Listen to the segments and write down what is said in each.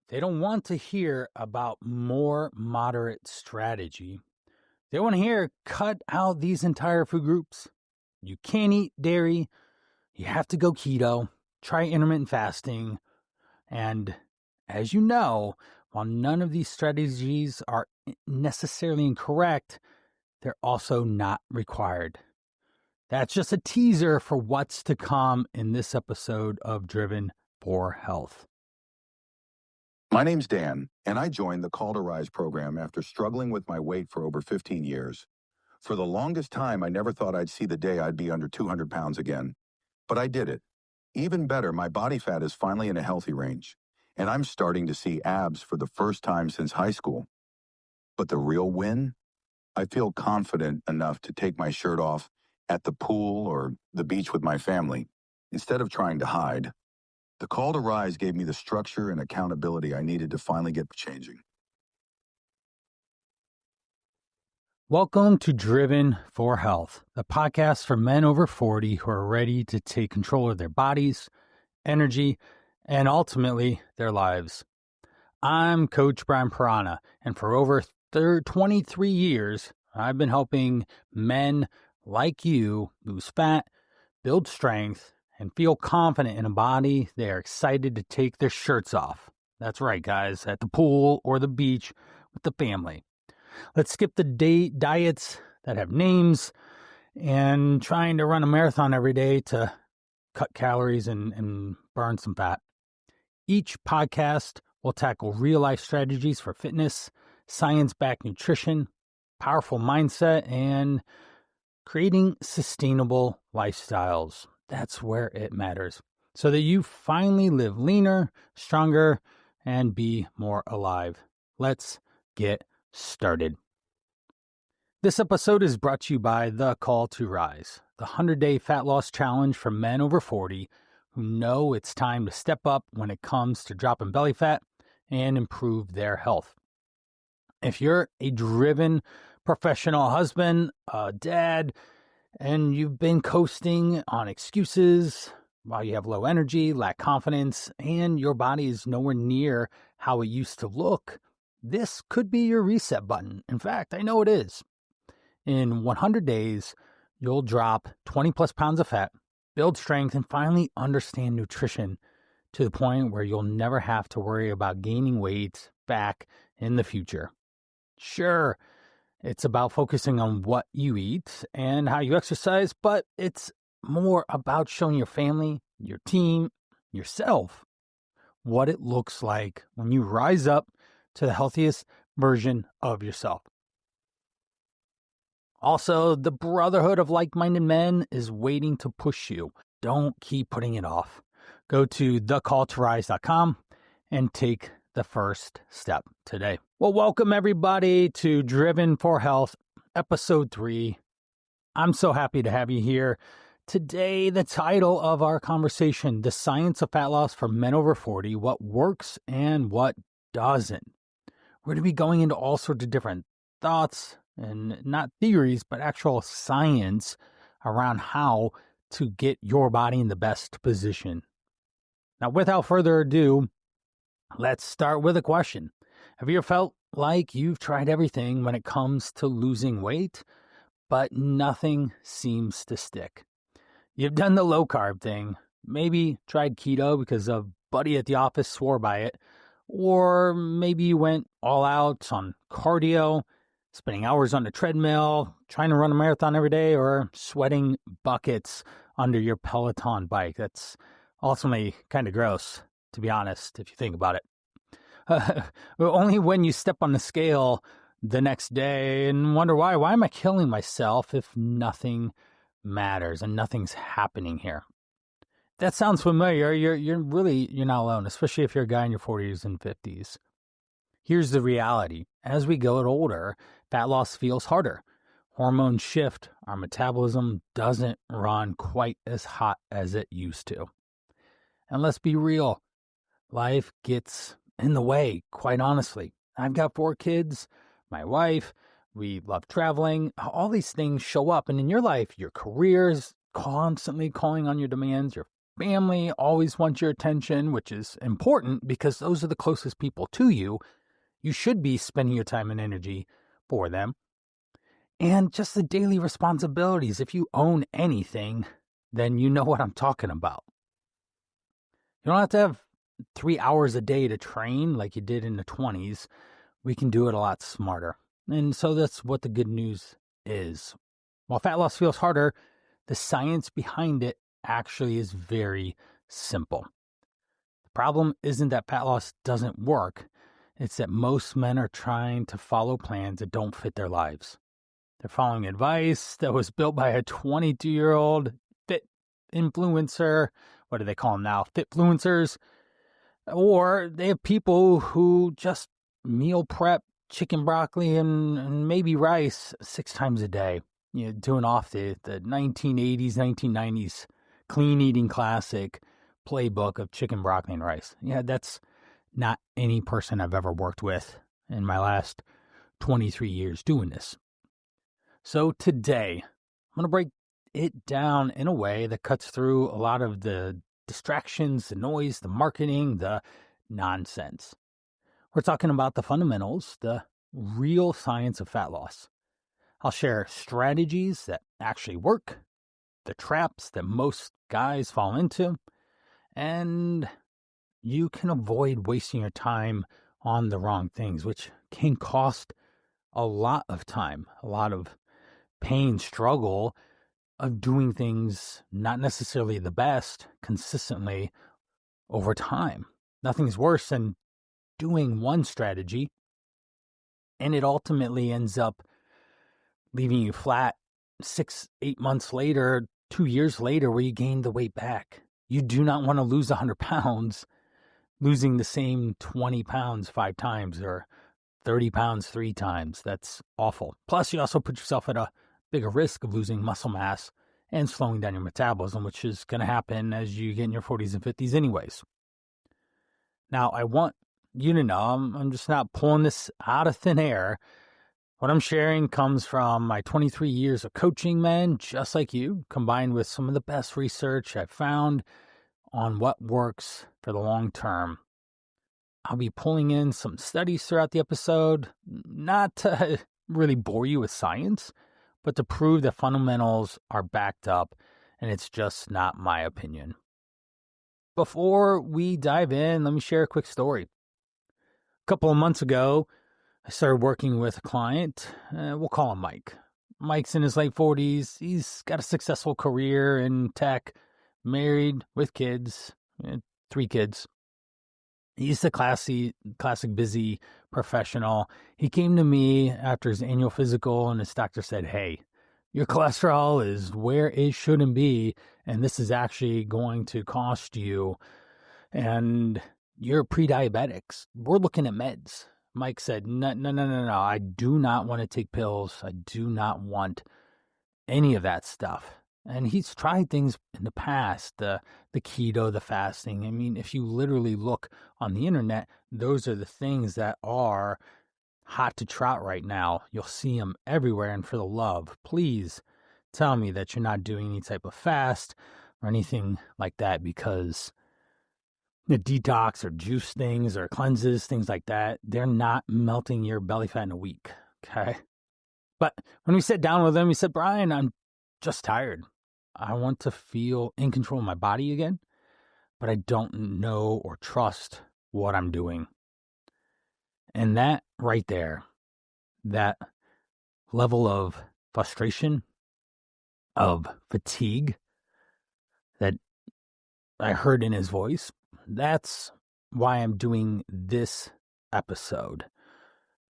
They don't want to hear about more moderate strategy. They want to hear cut out these entire food groups. You can't eat dairy. You have to go keto. Try intermittent fasting. And as you know, while none of these strategies are necessarily incorrect, they're also not required. That's just a teaser for what's to come in this episode of Driven for Health. My name's Dan, and I joined the Call to Rise program after struggling with my weight for over 15 years. For the longest time, I never thought I'd see the day I'd be under 200 pounds again. But I did it. Even better, my body fat is finally in a healthy range, and I'm starting to see abs for the first time since high school. But the real win? I feel confident enough to take my shirt off at the pool or the beach with my family, instead of trying to hide. The Call to Rise gave me the structure and accountability I needed to finally get changing. Welcome to Driven for Health, the podcast for men over 40 who are ready to take control of their bodies, energy, and ultimately their lives. I'm Coach Brian Piranha, and for over 23 years, I've been helping men like you lose fat, build strength, and feel confident in a body they are excited to take their shirts off. That's right, guys, at the pool or the beach with the family. Let's skip the diets that have names and trying to run a marathon every day to cut calories and burn some fat. Each podcast will tackle real-life strategies for fitness, science-backed nutrition, powerful mindset, and creating sustainable lifestyles. That's where it matters, so that you finally live leaner, stronger, and be more alive. Let's get started. This episode is brought to you by The Call to Rise, the 100-day fat loss challenge for men over 40 who know it's time to step up when it comes to dropping belly fat and improve their health. If you're a driven professional husband, dad, and you've been coasting on excuses while you have low energy, lack confidence, and your body is nowhere near how it used to look, this could be your reset button. In fact, I know it is. In 100 days, you'll drop 20 plus pounds of fat, build strength, and finally understand nutrition to the point where you'll never have to worry about gaining weight back in the future. Sure, it's about focusing on what you eat and how you exercise, but it's more about showing your family, your team, yourself, what it looks like when you rise up to the healthiest version of yourself. Also, the brotherhood of like-minded men is waiting to push you. Don't keep putting it off. Go to thecalltorise.com and take the first step today. Well, welcome everybody to Driven for Health, episode 3. I'm so happy to have you here. Today, the title of our conversation, The Science of Fat Loss for Men Over 40, What Works and What Doesn't. We're going to be going into all sorts of different thoughts, and not theories, but actual science around how to get your body in the best position. Now, without further ado, let's start with a question. Have you ever felt like you've tried everything when it comes to losing weight, but nothing seems to stick? You've done the low carb thing, maybe tried keto because a buddy at the office swore by it, or maybe you went all out on cardio, spending hours on the treadmill, trying to run a marathon every day, or sweating buckets under your Peloton bike. That's ultimately kind of gross, to be honest, if you think about it. Only when you step on the scale the next day and wonder why am I killing myself if nothing matters and nothing's happening here. That sounds familiar. You're not alone, especially if you're a guy in your 40s and 50s. Here's the reality. As we get older, fat loss feels harder. Hormones shift. Our metabolism doesn't run quite as hot as it used to. And let's be real, life gets in the way, quite honestly. I've got 4 kids, my wife, we love traveling. All these things show up. And in your life, your career is constantly calling on your demands. Your family always wants your attention, which is important because those are the closest people to you. You should be spending your time and energy for them. And just the daily responsibilities. If you own anything, then you know what I'm talking about. You don't have to have 3 hours a day to train like you did in the 20s. We can do it a lot smarter. And so that's what the good news is. While fat loss feels harder, the science behind it actually is very simple. The problem isn't that fat loss doesn't work, it's that most men are trying to follow plans that don't fit their lives. They're following advice that was built by a 22-year-old fit influencer. What do they call them now? Fitfluencers. Or they have people who just meal prep chicken, broccoli, and maybe rice 6 times a day. Doing off the 1980s, 1990s clean eating classic playbook of chicken, broccoli, and rice. Yeah, that's not any person I've ever worked with in my last 23 years doing this. So today, I'm going to break it down in a way that cuts through a lot of the distractions, the noise, the marketing, the nonsense. We're talking about the fundamentals, the real science of fat loss. I'll share strategies that actually work, the traps that most guys fall into, and you can avoid wasting your time on the wrong things, which can cost a lot of time, a lot of pain, struggle of doing things not necessarily the best consistently over time. Nothing's worse than doing one strategy and it ultimately ends up leaving you flat 6-8 months later, 2 years later, where you gain the weight back. You do not want to lose 100 pounds, losing the same 20 pounds 5 times or 30 pounds 3 times. That's awful. Plus, you also put yourself at a bigger risk of losing muscle mass and slowing down your metabolism, which is going to happen as you get in your 40s and 50s anyways. Now, I want you to know, I'm just not pulling this out of thin air. What I'm sharing comes from my 23 years of coaching men just like you, combined with some of the best research I've found on what works for the long term. I'll be pulling in some studies throughout the episode, not to really bore you with science, but to prove that fundamentals are backed up and it's just not my opinion. Before we dive in, let me share a quick story. A couple of months ago, I started working with a client. We'll call him Mike. Mike's in his late 40s. He's got a successful career in tech, married with kids, 3 kids. He's the classic busy professional. He came to me after his annual physical, and his doctor said, "Hey, your cholesterol is where it shouldn't be, and this is actually going to cost you. And you're pre-diabetics. We're looking at meds." Mike said, no. I do not want to take pills. I do not want any of that stuff. And he's tried things in the past, the keto, the fasting. I mean, if you literally look on the internet, those are the things that are hot to trot right now. You'll see them everywhere. And for the love, please tell me that you're not doing any type of fast or anything like that, because the detox or juice things or cleanses, things like that, they're not melting your belly fat in a week. Okay. But when we sat down with him, he said, "Brian, I'm just tired. I want to feel in control of my body again, but I don't know or trust what I'm doing." And that right there, that level of frustration, of fatigue that I heard in his voice, that's why I'm doing this episode.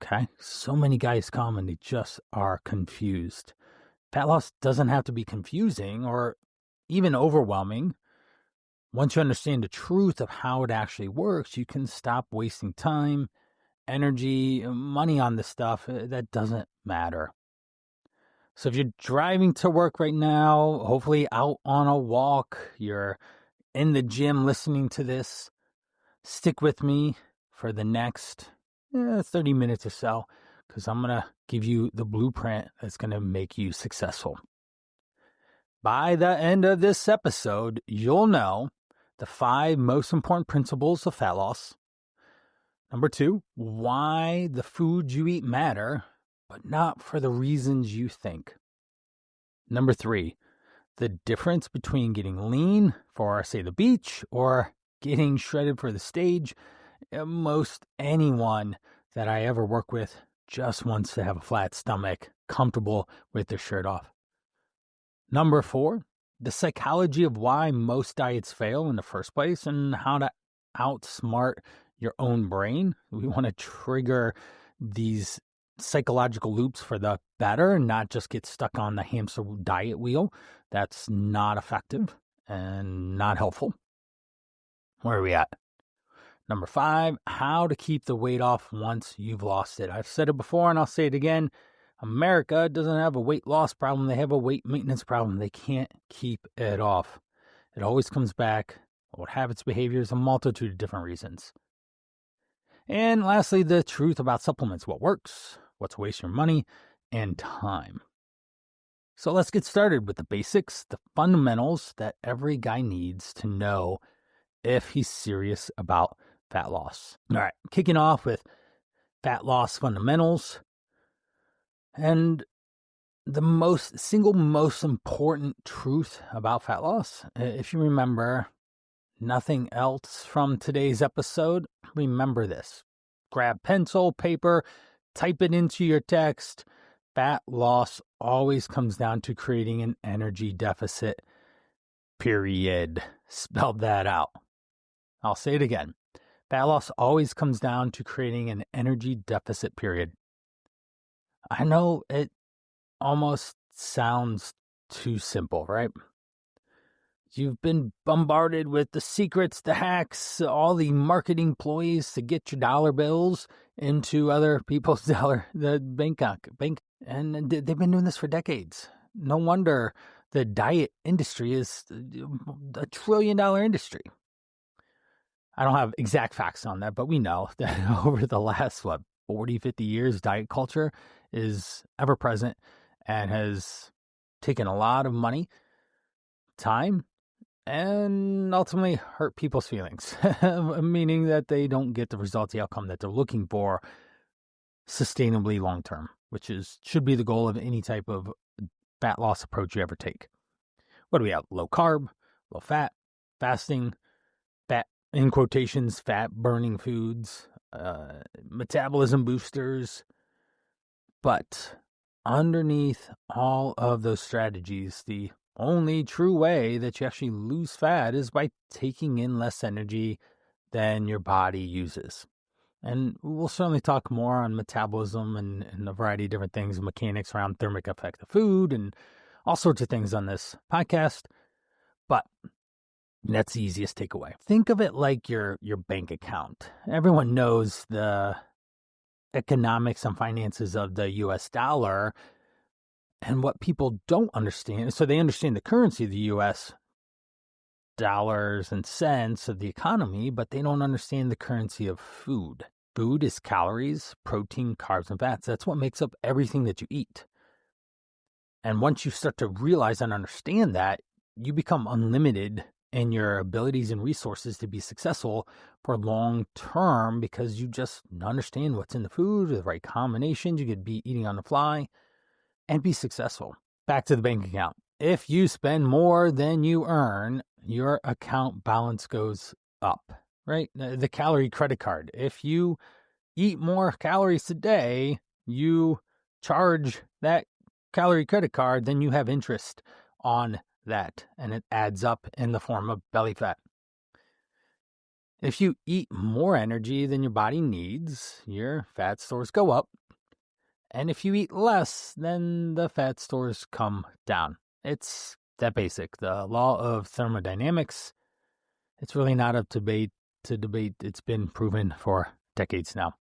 Okay? So many guys come and they just are confused. Fat loss doesn't have to be confusing or even overwhelming. Once you understand the truth of how it actually works, you can stop wasting time, energy, money on this stuff. That doesn't matter. So if you're driving to work right now, hopefully out on a walk, you're in the gym listening to this, stick with me for the next 30 minutes or so, because I'm going to give you the blueprint that's going to make you successful. By the end of this episode, you'll know the 5 most important principles of fat loss. Number 2, why the foods you eat matter, but not for the reasons you think. Number 3, the difference between getting lean for, say, the beach or getting shredded for the stage. Most anyone that I ever work with just wants to have a flat stomach, comfortable with their shirt off. Number 4, the psychology of why most diets fail in the first place and how to outsmart your own brain. We want to trigger these psychological loops for the better, not just get stuck on the hamster diet wheel. That's not effective and not helpful. Where are we at? Number 5, how to keep the weight off once you've lost it. I've said it before and I'll say it again. America doesn't have a weight loss problem. They have a weight maintenance problem. They can't keep it off. It always comes back. Old habits, behaviors, a multitude of different reasons. And lastly, the truth about supplements. What works, what's wasting your money, and time. So let's get started with the basics, the fundamentals that every guy needs to know if he's serious about fat loss. All right, kicking off with fat loss fundamentals. And the single most important truth about fat loss, if you remember nothing else from today's episode, remember this. Grab pencil, paper, type it into your text. Fat loss always comes down to creating an energy deficit, period. Spelled that out. I'll say it again. Fat loss always comes down to creating an energy deficit, period. I know it almost sounds too simple, right? You've been bombarded with the secrets, the hacks, all the marketing ploys to get your dollar bills into other people's the bank, and they've been doing this for decades. No wonder the diet industry is a $1 trillion industry. I don't have exact facts on that, but we know that over the last, 40, 50 years, diet culture is ever present and has taken a lot of money, time, and ultimately hurt people's feelings, meaning that they don't get the results, the outcome that they're looking for sustainably long term, which should be the goal of any type of fat loss approach you ever take. What do we have? Low carb, low fat, fasting, fat, in quotations, fat burning foods, metabolism boosters. But underneath all of those strategies, the only true way that you actually lose fat is by taking in less energy than your body uses. And we'll certainly talk more on metabolism and a variety of different things, mechanics around thermic effect of food and all sorts of things on this podcast. But that's the easiest takeaway. Think of it like your bank account. Everyone knows the economics and finances of the US dollar. And what people don't understand, so they understand the currency of the US, dollars and cents of the economy, but they don't understand the currency of food. Food is calories, protein, carbs, and fats. That's what makes up everything that you eat. And once you start to realize and understand that, you become unlimited in your abilities and resources to be successful for long term because you just understand what's in the food, the right combinations. You could be eating on the fly and be successful. Back to the bank account. If you spend more than you earn, your account balance goes up, right? The calorie credit card. If you eat more calories today, you charge that calorie credit card, then you have interest on that, and it adds up in the form of belly fat. If you eat more energy than your body needs, your fat stores go up. And if you eat less, then the fat stores come down. It's that basic. The law of thermodynamics, it's really not up to debate. It's been proven for decades now.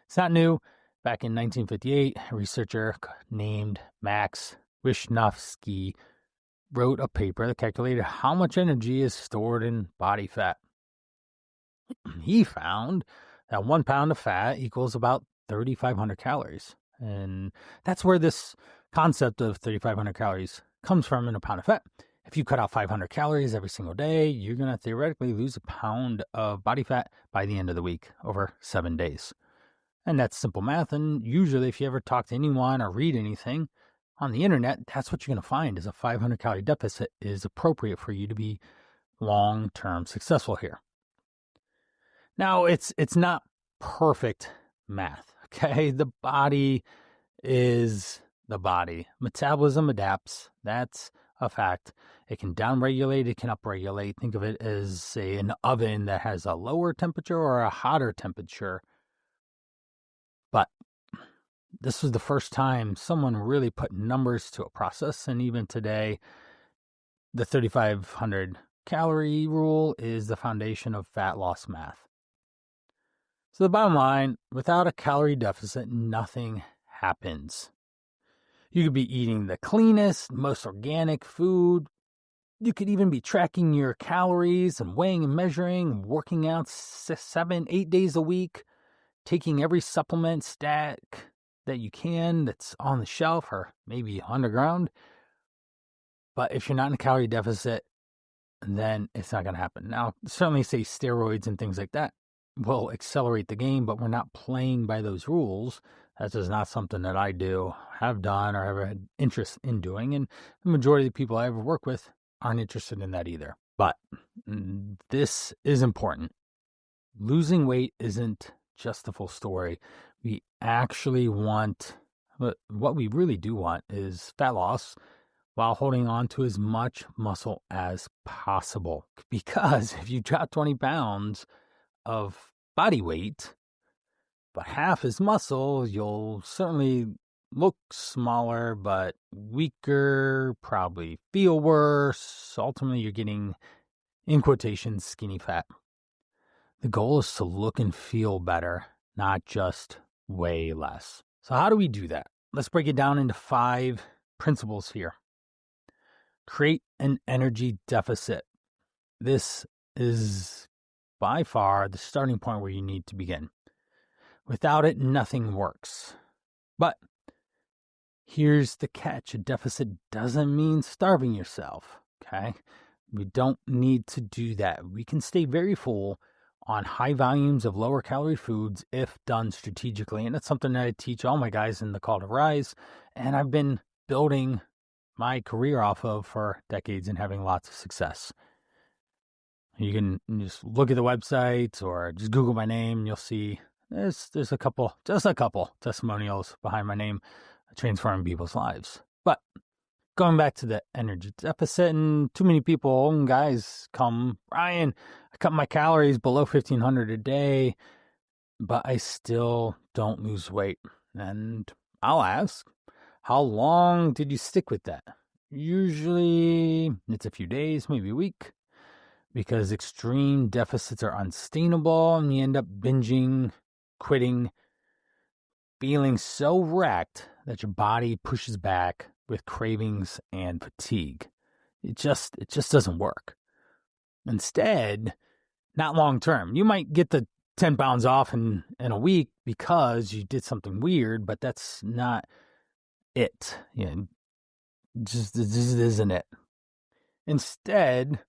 It's not new. Back in 1958, a researcher named Max Rishnovsky wrote a paper that calculated how much energy is stored in body fat. He found that 1 pound of fat equals about 3,500 calories. And that's where this concept of 3,500 calories comes from in a pound of fat. If you cut out 500 calories every single day, you're going to theoretically lose a pound of body fat by the end of the week over 7 days. And that's simple math. And usually, if you ever talk to anyone or read anything on the internet, that's what you're going to find is a 500 calorie deficit is appropriate for you to be long-term successful here. Now, it's not perfect math, okay? The body is the body. Metabolism adapts. That's a fact. It can downregulate, it can upregulate. Think of it as, say, an oven that has a lower temperature or a hotter temperature. But this was the first time someone really put numbers to a process. And even today, the 3,500 calorie rule is the foundation of fat loss math. So the bottom line, without a calorie deficit, nothing happens. You could be eating the cleanest, most organic food. You could even be tracking your calories and weighing and measuring, working out 6, 7, 8 days a week, taking every supplement stack that you can that's on the shelf or maybe underground. But if you're not in a calorie deficit, then it's not going to happen. Now, certainly say steroids and things like that will accelerate the game, but we're not playing by those rules. That's just not something that I do, have done, or ever had interest in doing. And the majority of the people I ever work with aren't interested in that either. But this is important. Losing weight isn't just the full story. We actually want, what we really do want is fat loss while holding on to as much muscle as possible. Because if you drop 20 pounds of body weight, but half is muscle, you'll certainly look smaller, but weaker, probably feel worse. Ultimately, you're getting, in quotations, skinny fat. The goal is to look and feel better, not just weigh less. So how do we do that? Let's break it down into 5 principles here. Create an energy deficit. This is by far the starting point where you need to begin. Without it, nothing works. But here's the catch. A deficit doesn't mean starving yourself, okay? We don't need to do that. We can stay very full on high volumes of lower calorie foods if done strategically. And that's something that I teach all my guys in the Call to Rise. And I've been building my career off of for decades and having lots of success. You can just look at the website or just Google my name and you'll see there's just a couple testimonials behind my name transforming people's lives. But going back to the energy deficit, and too many people and guys come, Brian, I cut my calories below 1,500 a day, but I still don't lose weight. And I'll ask, how long did you stick with that? Usually it's a few days, maybe a week, because extreme deficits are unsustainable and you end up binging, quitting, feeling so wrecked that your body pushes back with cravings and fatigue. It just doesn't work. Instead, not long term. You might get the 10 pounds off in a week because you did something weird, but that's not it. Just isn't it. Instead,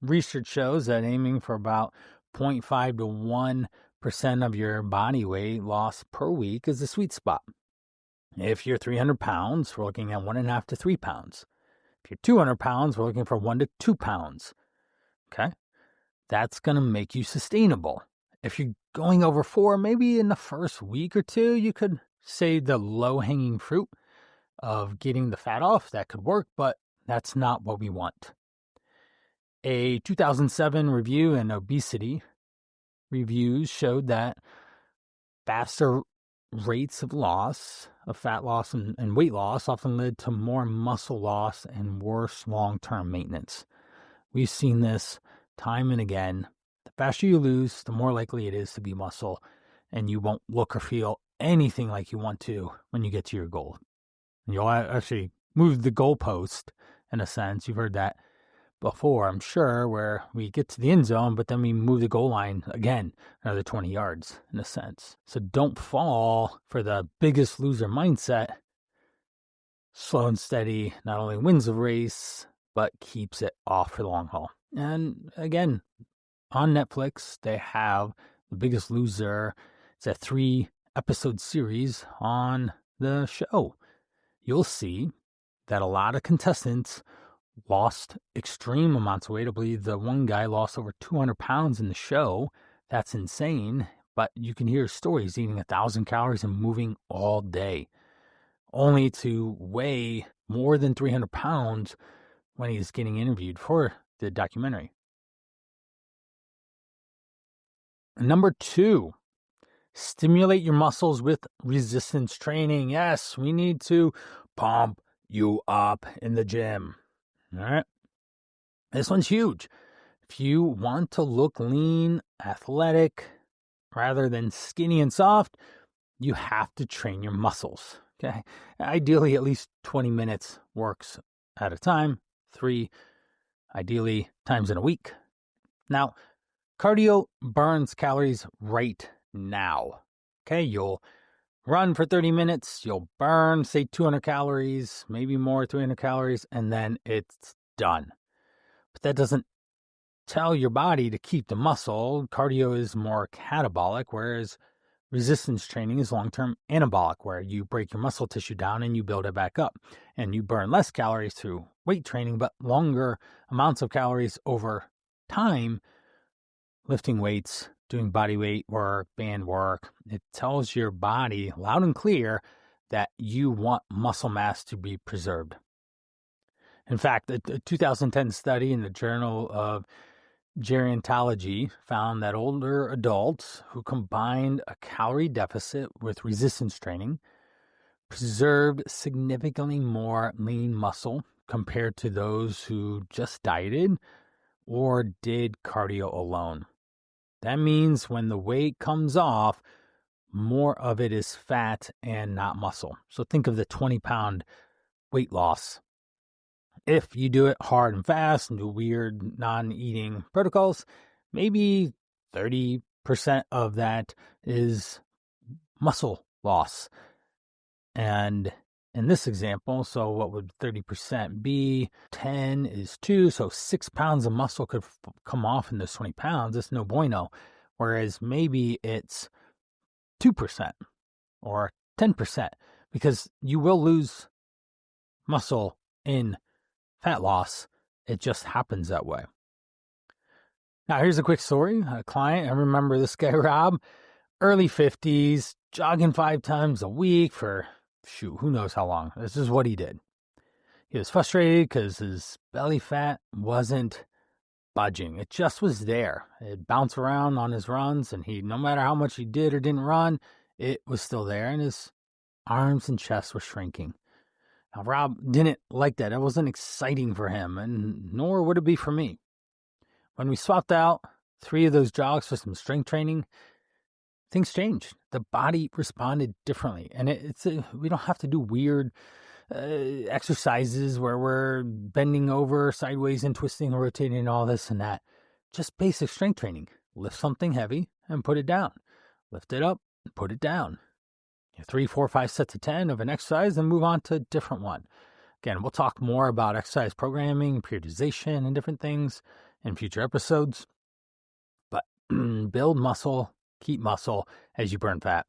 research shows that aiming for about 0.5 to 1% of your body weight loss per week is the sweet spot. If you're 300 pounds, we're looking at 1.5 to 3 pounds. If you're 200 pounds, we're looking for 1 to 2 pounds. Okay? That's going to make you sustainable. If you're going over 4, maybe in the first week or 2, you could say the low-hanging fruit of getting the fat off. That could work, but that's not what we want. A 2007 review in obesity reviews showed that faster rates of loss, of fat loss and weight loss often led to more muscle loss and worse long-term maintenance. We've seen this time and again. The faster you lose, the more likely it is to be muscle, and you won't look or feel anything like you want to when you get to your goal. And you'll actually move the goalpost, in a sense. You've heard that before, I'm sure, where we get to the end zone, but then we move the goal line again, another 20 yards, in a sense. So don't fall for the biggest loser mindset Slow and steady not only wins the race, but keeps it off for the long haul. And again, on Netflix, they have The Biggest Loser. It's a 3-episode series on the show. You'll see that a lot of contestants lost extreme amounts of weight. I believe the one guy lost over 200 pounds in the show. That's insane. But you can hear stories eating 1,000 calories and moving all day, only to weigh more than 300 pounds when he's getting interviewed for the documentary. Number 2, stimulate your muscles with resistance training. Yes, we need to pump you up in the gym. All right. This one's huge. If you want to look lean, athletic, rather than skinny and soft, you have to train your muscles. Okay. Ideally, at least 20 minutes works at a time. 3, ideally, times in a week. Now, cardio burns calories right now. Okay. You'll run for 30 minutes. You'll burn, say, 200 calories, maybe more, 300 calories, and then it's done. But that doesn't tell your body to keep the muscle. Cardio is more catabolic, whereas resistance training is long-term anabolic, where you break your muscle tissue down and you build it back up. And you burn less calories through weight training, but longer amounts of calories over time, lifting weights, doing body weight work, band work. It tells your body loud and clear that you want muscle mass to be preserved. In fact, a 2010 study in the Journal of Gerontology found that older adults who combined a calorie deficit with resistance training preserved significantly more lean muscle compared to those who just dieted or did cardio alone. That means when the weight comes off, more of it is fat and not muscle. So think of the 20-pound weight loss. If you do it hard and fast and do weird non-eating protocols, maybe 30% of that is muscle loss. And in this example, so what would 30% be? 10 is 2, so 6 pounds of muscle could come off in those 20 pounds. It's no bueno. Whereas maybe it's 2% or 10%, because you will lose muscle in fat loss. It just happens that way. Now, here's a quick story. A client, I remember this guy, Rob, early 50s, jogging 5 times a week for, who knows how long. This is what he did. He was frustrated because his belly fat wasn't budging. It just was there. It bounced around on his runs, and no matter how much he did or didn't run, it was still there, and his arms and chest were shrinking. Now, Rob didn't like that. It wasn't exciting for him, and nor would it be for me. When we swapped out 3 of those jogs for some strength training, things changed. The body responded differently, and we don't have to do weird exercises where we're bending over sideways and twisting and rotating and all this and that. Just basic strength training. Lift something heavy and put it down. Lift it up and put it down. 3, 4, 5 sets of 10 of an exercise and move on to a different one. Again, we'll talk more about exercise programming, periodization, and different things in future episodes. But build muscle, keep muscle as you burn fat.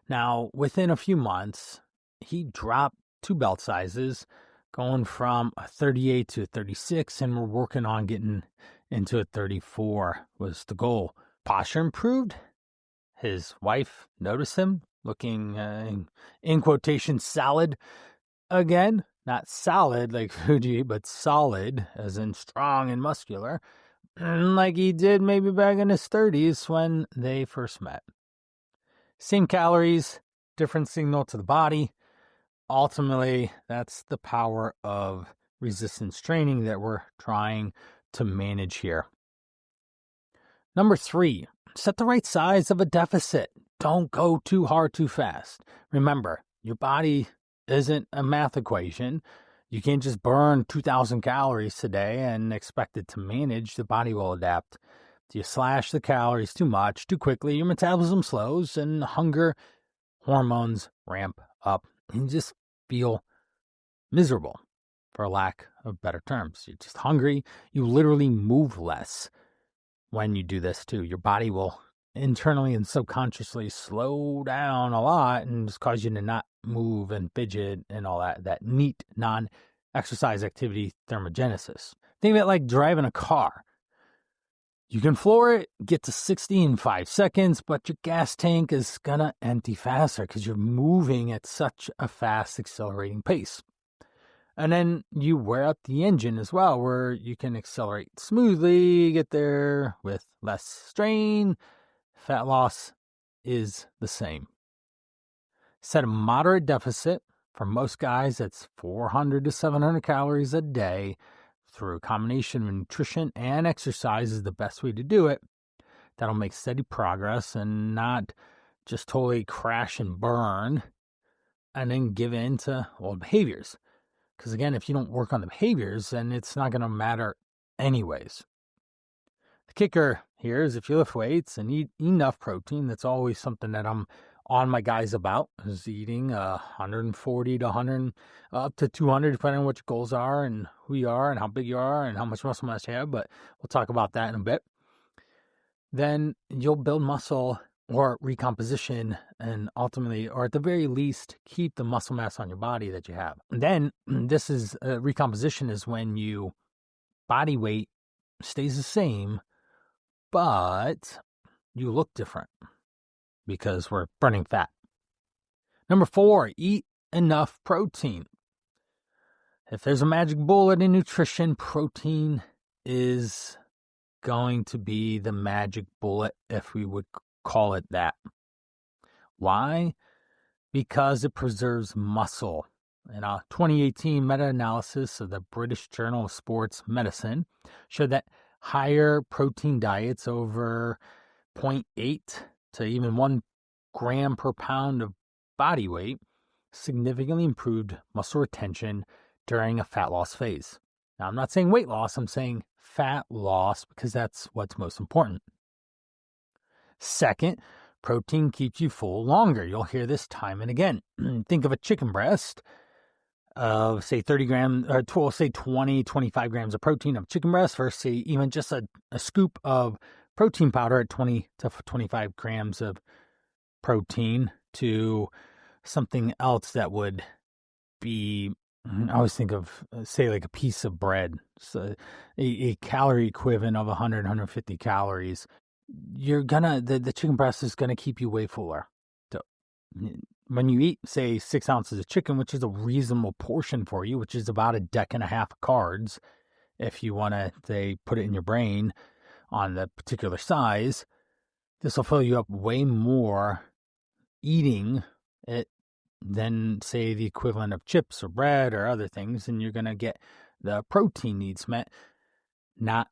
Now, within a few months, he dropped 2 belt sizes, going from a 38 to a 36, and we're working on getting into a 34 was the goal. Posture improved. His wife noticed him looking, in quotation, solid again. Not solid like Fuji, but solid, as in strong and muscular, like he did maybe back in his 30s when they first met. Same calories, different signal to the body. Ultimately, that's the power of resistance training that we're trying to manage here. Number 3, set the right size of a deficit. Don't go too hard too fast. Remember, your body isn't a math equation. You can't just burn 2,000 calories today and expect it to manage. The body will adapt. If you slash the calories too much, too quickly, your metabolism slows and hunger hormones ramp up. And you just feel miserable, for lack of better terms. You're just hungry. You literally move less when you do this too. Your body will internally and subconsciously slow down a lot and just cause you to not move and fidget and all that neat non-exercise activity thermogenesis. Think of it like driving a car. You can floor it, get to 60 in 5 seconds, but your gas tank is going to empty faster because you're moving at such a fast accelerating pace. And then you wear out the engine as well, where you can accelerate smoothly, get there with less strain. Fat loss is the same. Set a moderate deficit. For most guys, that's 400 to 700 calories a day. Through a combination of nutrition and exercise is the best way to do it. That'll make steady progress and not just totally crash and burn and then give in to old behaviors. Because again, if you don't work on the behaviors, then it's not going to matter anyways. The kicker here is if you lift weights and eat enough protein, that's always something that I'm on my guys about, is eating 140 to 100, up to 200, depending on what your goals are and who you are and how big you are and how much muscle mass you have. But we'll talk about that in a bit. Then you'll build muscle or recomposition and ultimately, or at the very least, keep the muscle mass on your body that you have. And then this is recomposition is when you body weight stays the same, but you look different because we're burning fat. Number 4, eat enough protein. If there's a magic bullet in nutrition, protein is going to be the magic bullet, if we would call it that. Why? Because it preserves muscle. In a 2018 meta-analysis of the British Journal of Sports Medicine showed that higher protein diets over 0.8 to even 1 gram per pound of body weight significantly improved muscle retention during a fat loss phase. Now, I'm not saying weight loss, I'm saying fat loss because that's what's most important. Second, protein keeps you full longer. You'll hear this time and again. Think of a chicken breast of, say, 30 grams, or say 20, 25 grams of protein of chicken breast versus, say, even just a scoop of protein powder at 20 to 25 grams of protein to something else that would be, I always think of, say, like a piece of bread, so a calorie equivalent of 100, 150 calories. The chicken breast is gonna keep you way fuller. So when you eat, say, 6 ounces of chicken, which is a reasonable portion for you, which is about a deck and a half of cards, if you want to, say, put it in your brain on the particular size, this will fill you up way more eating it than, say, the equivalent of chips or bread or other things, and you're going to get the protein needs met, not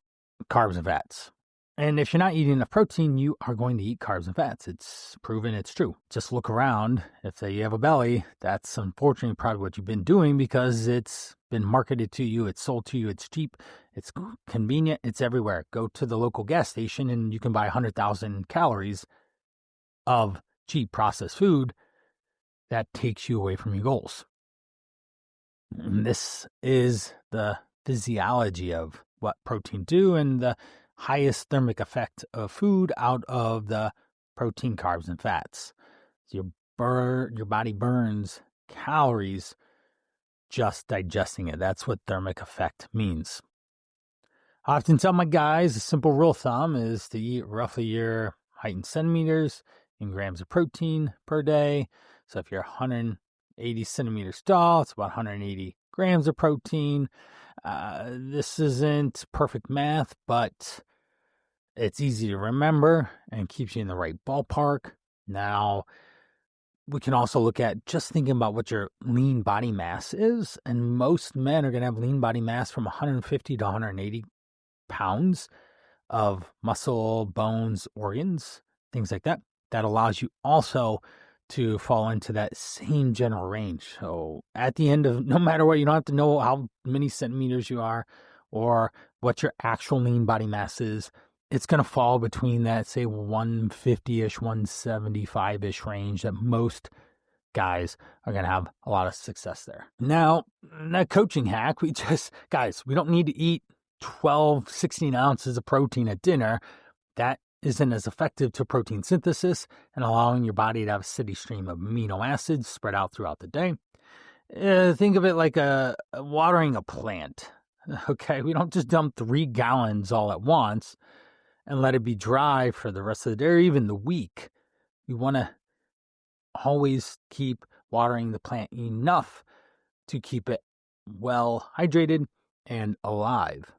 carbs and fats. And if you're not eating enough protein, you are going to eat carbs and fats. It's proven, it's true. Just look around. If you have a belly, that's unfortunately probably what you've been doing because it's been marketed to you, it's sold to you, it's cheap, it's convenient, it's everywhere. Go to the local gas station and you can buy 100,000 calories of cheap processed food that takes you away from your goals. And this is the physiology of what protein do and the highest thermic effect of food out of the protein, carbs, and fats. So your body burns calories just digesting it. That's what thermic effect means. I often tell my guys a simple rule of thumb is to eat roughly your height in centimeters in grams of protein per day. So if you're 180 centimeters tall, it's about 180 grams of protein. This isn't perfect math, but it's easy to remember and keeps you in the right ballpark. Now, we can also look at just thinking about what your lean body mass is. And most men are going to have lean body mass from 150 to 180 pounds of muscle, bones, organs, things like that. That allows you also to fall into that same general range. So at the end of, no matter what, you don't have to know how many centimeters you are or what your actual lean body mass is. It's going to fall between that, say, 150-ish, 175-ish range that most guys are going to have a lot of success there. Now, that coaching hack, we don't need to eat 12, 16 ounces of protein at dinner. That isn't as effective to protein synthesis and allowing your body to have a steady stream of amino acids spread out throughout the day. Think of it like watering a plant. Okay, we don't just dump 3 gallons all at once and let it be dry for the rest of the day or even the week. We want to always keep watering the plant enough to keep it well hydrated and alive.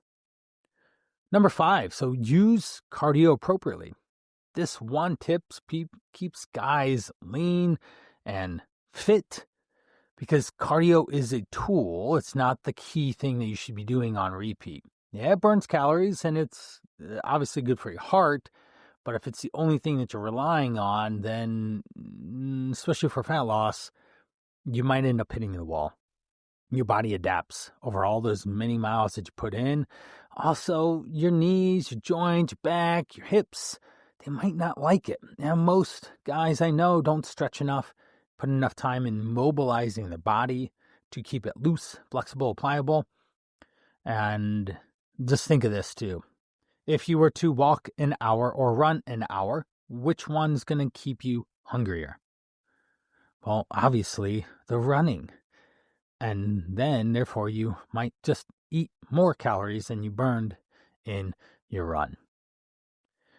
Number 5, so use cardio appropriately. This one tip keeps guys lean and fit because cardio is a tool. It's not the key thing that you should be doing on repeat. Yeah, it burns calories and it's obviously good for your heart, but if it's the only thing that you're relying on, then especially for fat loss, you might end up hitting the wall. Your body adapts over all those many miles that you put in. Also, your knees, your joints, your back, your hips, they might not like it. Now, most guys I know don't stretch enough, put enough time in mobilizing their body to keep it loose, flexible, pliable. And just think of this too. If you were to walk an hour or run an hour, which one's going to keep you hungrier? Well, obviously, the running. And then, therefore, you might just eat more calories than you burned in your run.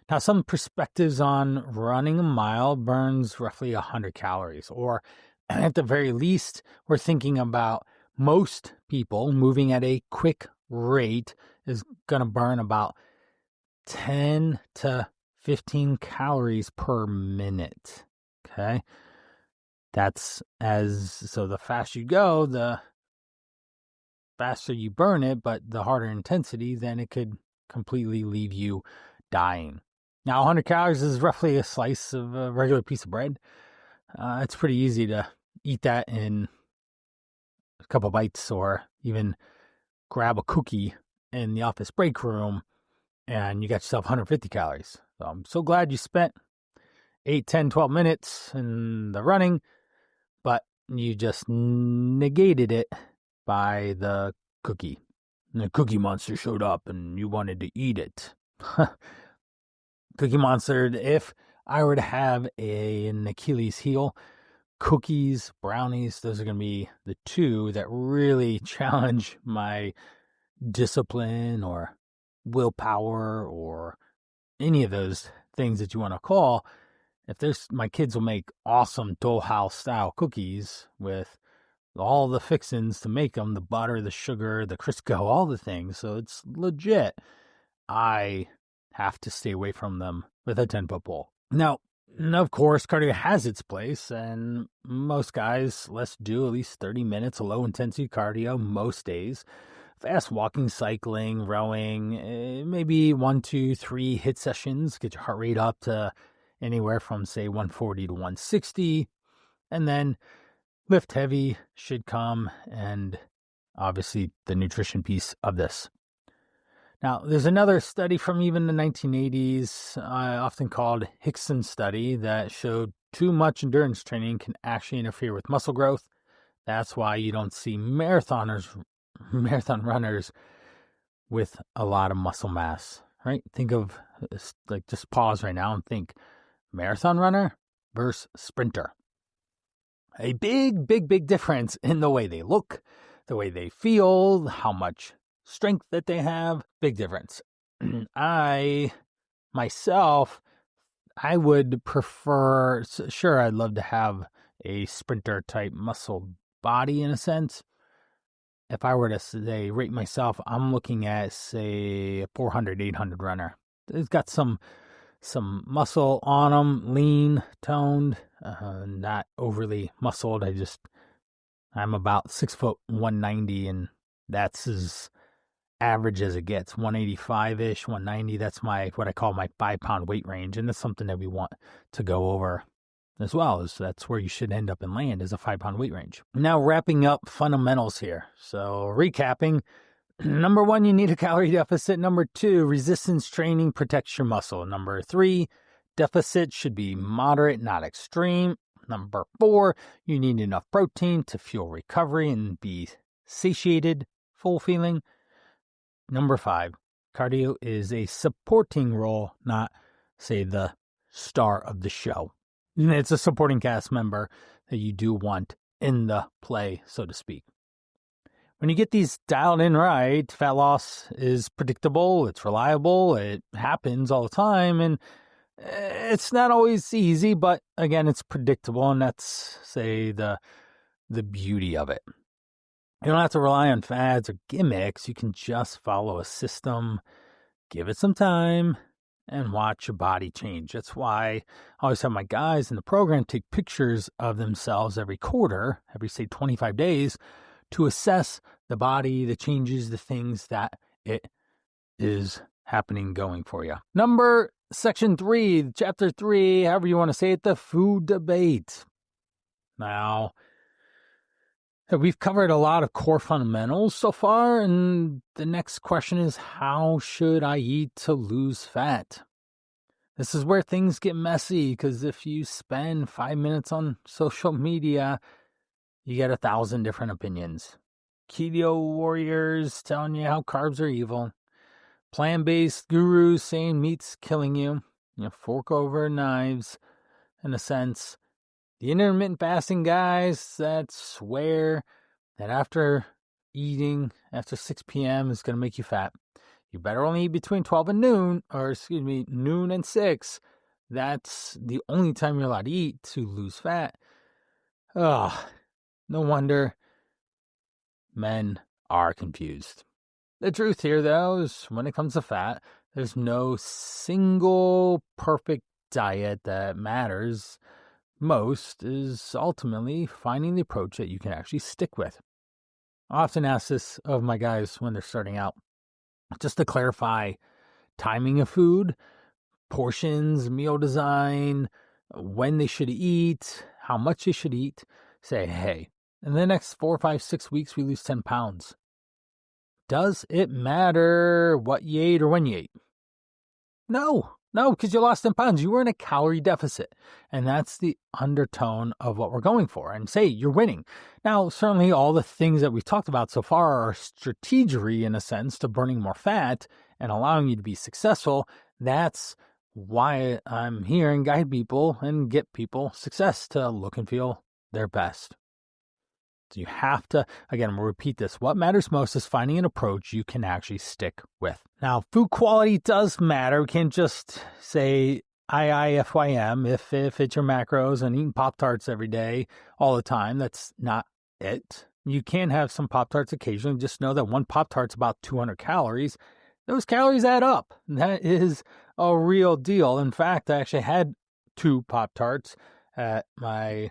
Now, some perspectives on running a mile burns roughly 100 calories, or at the very least, we're thinking about most people moving at a quick rate is going to burn about 10 to 15 calories per minute. Okay. So the faster you go, the faster you burn it, but the harder intensity, then it could completely leave you dying. Now, 100 calories is roughly a slice of a regular piece of bread. It's pretty easy to eat that in a couple bites or even grab a cookie in the office break room and you got yourself 150 calories. So I'm so glad you spent 8, 10, 12 minutes in the running, but you just negated it by the cookie. And the Cookie Monster showed up and you wanted to eat it. Cookie Monster, if I were to have an Achilles heel, cookies, brownies, those are going to be the 2 that really challenge my discipline or willpower or any of those things that you want to call. My kids will make awesome Dole House style cookies with all the fixings to make them, the butter, the sugar, the Crisco, all the things. So it's legit. I have to stay away from them with a 10-foot pole. Now, of course, cardio has its place, and most guys, let's do at least 30 minutes of low-intensity cardio most days. Fast walking, cycling, rowing, maybe 1, 2, 3 HIIT sessions, get your heart rate up to anywhere from, say, 140 to 160, and then lift heavy should come, and obviously the nutrition piece of this. Now, there's another study from even the 1980s, often called Hickson study, that showed too much endurance training can actually interfere with muscle growth. That's why you don't see marathon runners with a lot of muscle mass, right? Think of, just pause right now and think marathon runner versus sprinter. A big, big, big difference in the way they look, the way they feel, how much strength that they have. Big difference. I would prefer, sure, I'd love to have a sprinter type muscle body in a sense. If I were to say rate myself, I'm looking at, say, a 400, 800 runner. It's got some muscle on them, lean, toned, not overly muscled. I'm about 6 foot 190, and that's as average as it gets. 185-ish, 190. That's what I call my 5-pound weight range, and that's something that we want to go over as well. That's where you should end up and land, is a 5-pound weight range. Now, wrapping up fundamentals here. So recapping. Number 1, you need a calorie deficit. Number 2, resistance training protects your muscle. Number 3, deficit should be moderate, not extreme. Number 4, you need enough protein to fuel recovery and be satiated, full feeling. Number 5, cardio is a supporting role, not, say, the star of the show. It's a supporting cast member that you do want in the play, so to speak. When you get these dialed in right, fat loss is predictable, it's reliable, it happens all the time, and it's not always easy, but again, it's predictable, and that's, say, the beauty of it. You don't have to rely on fads or gimmicks. You can just follow a system, give it some time, and watch your body change. That's why I always have my guys in the program take pictures of themselves every quarter, every, say, 25 days, to assess the body, the changes, the things that it is happening going for you. Section 3, chapter 3, however you want to say it, the food debate. Now, we've covered a lot of core fundamentals so far, and the next question is, how should I eat to lose fat? This is where things get messy, because if you spend 5 minutes on social media, you get 1,000 different opinions. Keto warriors telling you how carbs are evil. Plant-based gurus saying meat's killing you. Fork over knives, in a sense. The intermittent fasting guys that swear that after eating after 6 p.m. is going to make you fat. You better only eat between 12 and noon, noon and 6. That's the only time you're allowed to eat to lose fat. No wonder men are confused. The truth here, though, is when it comes to fat, there's no single perfect diet that matters. Most is ultimately finding the approach that you can actually stick with. I often ask this of my guys when they're starting out, just to clarify timing of food, portions, meal design, when they should eat, how much they should eat. Say, hey, in the next 4, 5, 6 weeks, we lose 10 pounds. Does it matter what you ate or when you ate? No, because you lost 10 pounds. You were in a calorie deficit. And that's the undertone of what we're going for. And say you're winning. Now, certainly all the things that we've talked about so far are strategery in a sense to burning more fat and allowing you to be successful. That's why I'm here and guide people and get people success to look and feel their best. So you have to, again, we'll repeat this. What matters most is finding an approach you can actually stick with. Now, food quality does matter. We can't just say IIFYM if it's your macros and eating Pop-Tarts every day all the time. That's not it. You can have some Pop-Tarts occasionally. Just know that one Pop-Tart's about 200 calories. Those calories add up. That is a real deal. In fact, I actually had 2 Pop-Tarts at my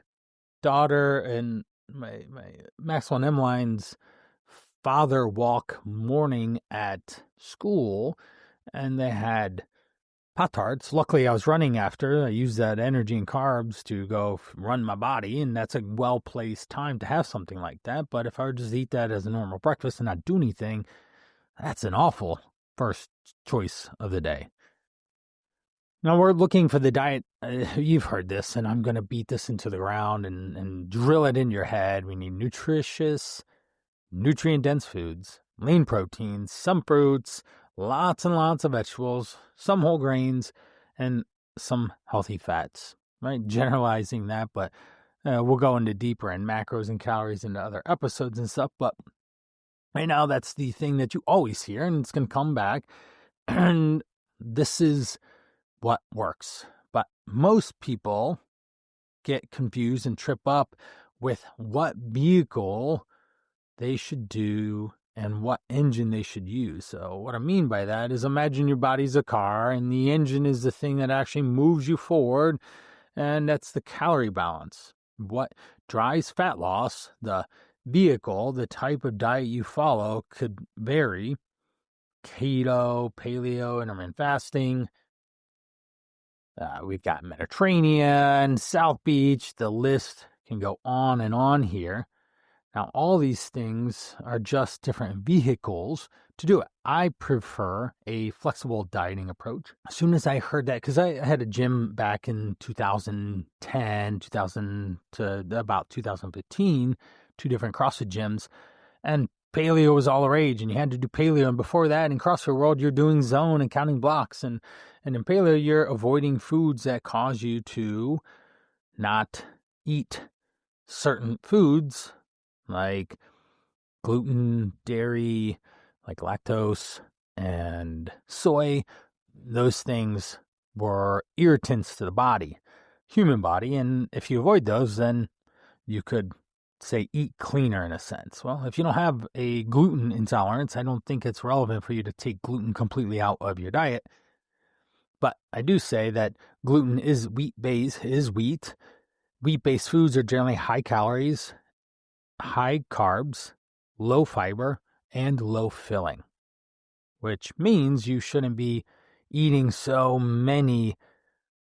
daughter and my Maxwell and Emmeline's father walk morning at school, and they had Pop-Tarts. Luckily, I was running after. I used that energy and carbs to go run my body, and that's a well-placed time to have something like that. But if I were to just eat that as a normal breakfast and not do anything, that's an awful first choice of the day. Now, we're looking for the diet. You've heard this, and I'm going to beat this into the ground and drill it in your head. We need nutritious, nutrient-dense foods, lean proteins, some fruits, lots and lots of vegetables, some whole grains, and some healthy fats, right? Generalizing that, but we'll go into deeper in macros and calories into other episodes and stuff. But right now, that's the thing that you always hear, and it's going to come back. And this is what works. But most people get confused and trip up with what vehicle they should do and what engine they should use. So what I mean by that is, imagine your body's a car and the engine is the thing that actually moves you forward, and that's the calorie balance. What drives fat loss, the vehicle, the type of diet you follow could vary. Keto, paleo, intermittent fasting. We've got Mediterranean, South Beach. The list can go on and on here. Now, all these things are just different vehicles to do it. I prefer a flexible dieting approach. As soon as I heard that, because I had a gym back in 2010, 2000 to about 2015, two different CrossFit gyms, and paleo was all the rage, and you had to do paleo. And before that, in CrossFit world, you're doing zone and counting blocks. And in paleo, you're avoiding foods that cause you to not eat certain foods like gluten, dairy, like lactose, and soy. Those things were irritants to the body, human body. And if you avoid those, then you could say eat cleaner in a sense. Well, if you don't have a gluten intolerance, I don't think it's relevant for you to take gluten completely out of your diet. But I do say that gluten is wheat-based, is wheat. Wheat-based foods are generally high calories, high carbs, low fiber, and low filling, which means you shouldn't be eating so many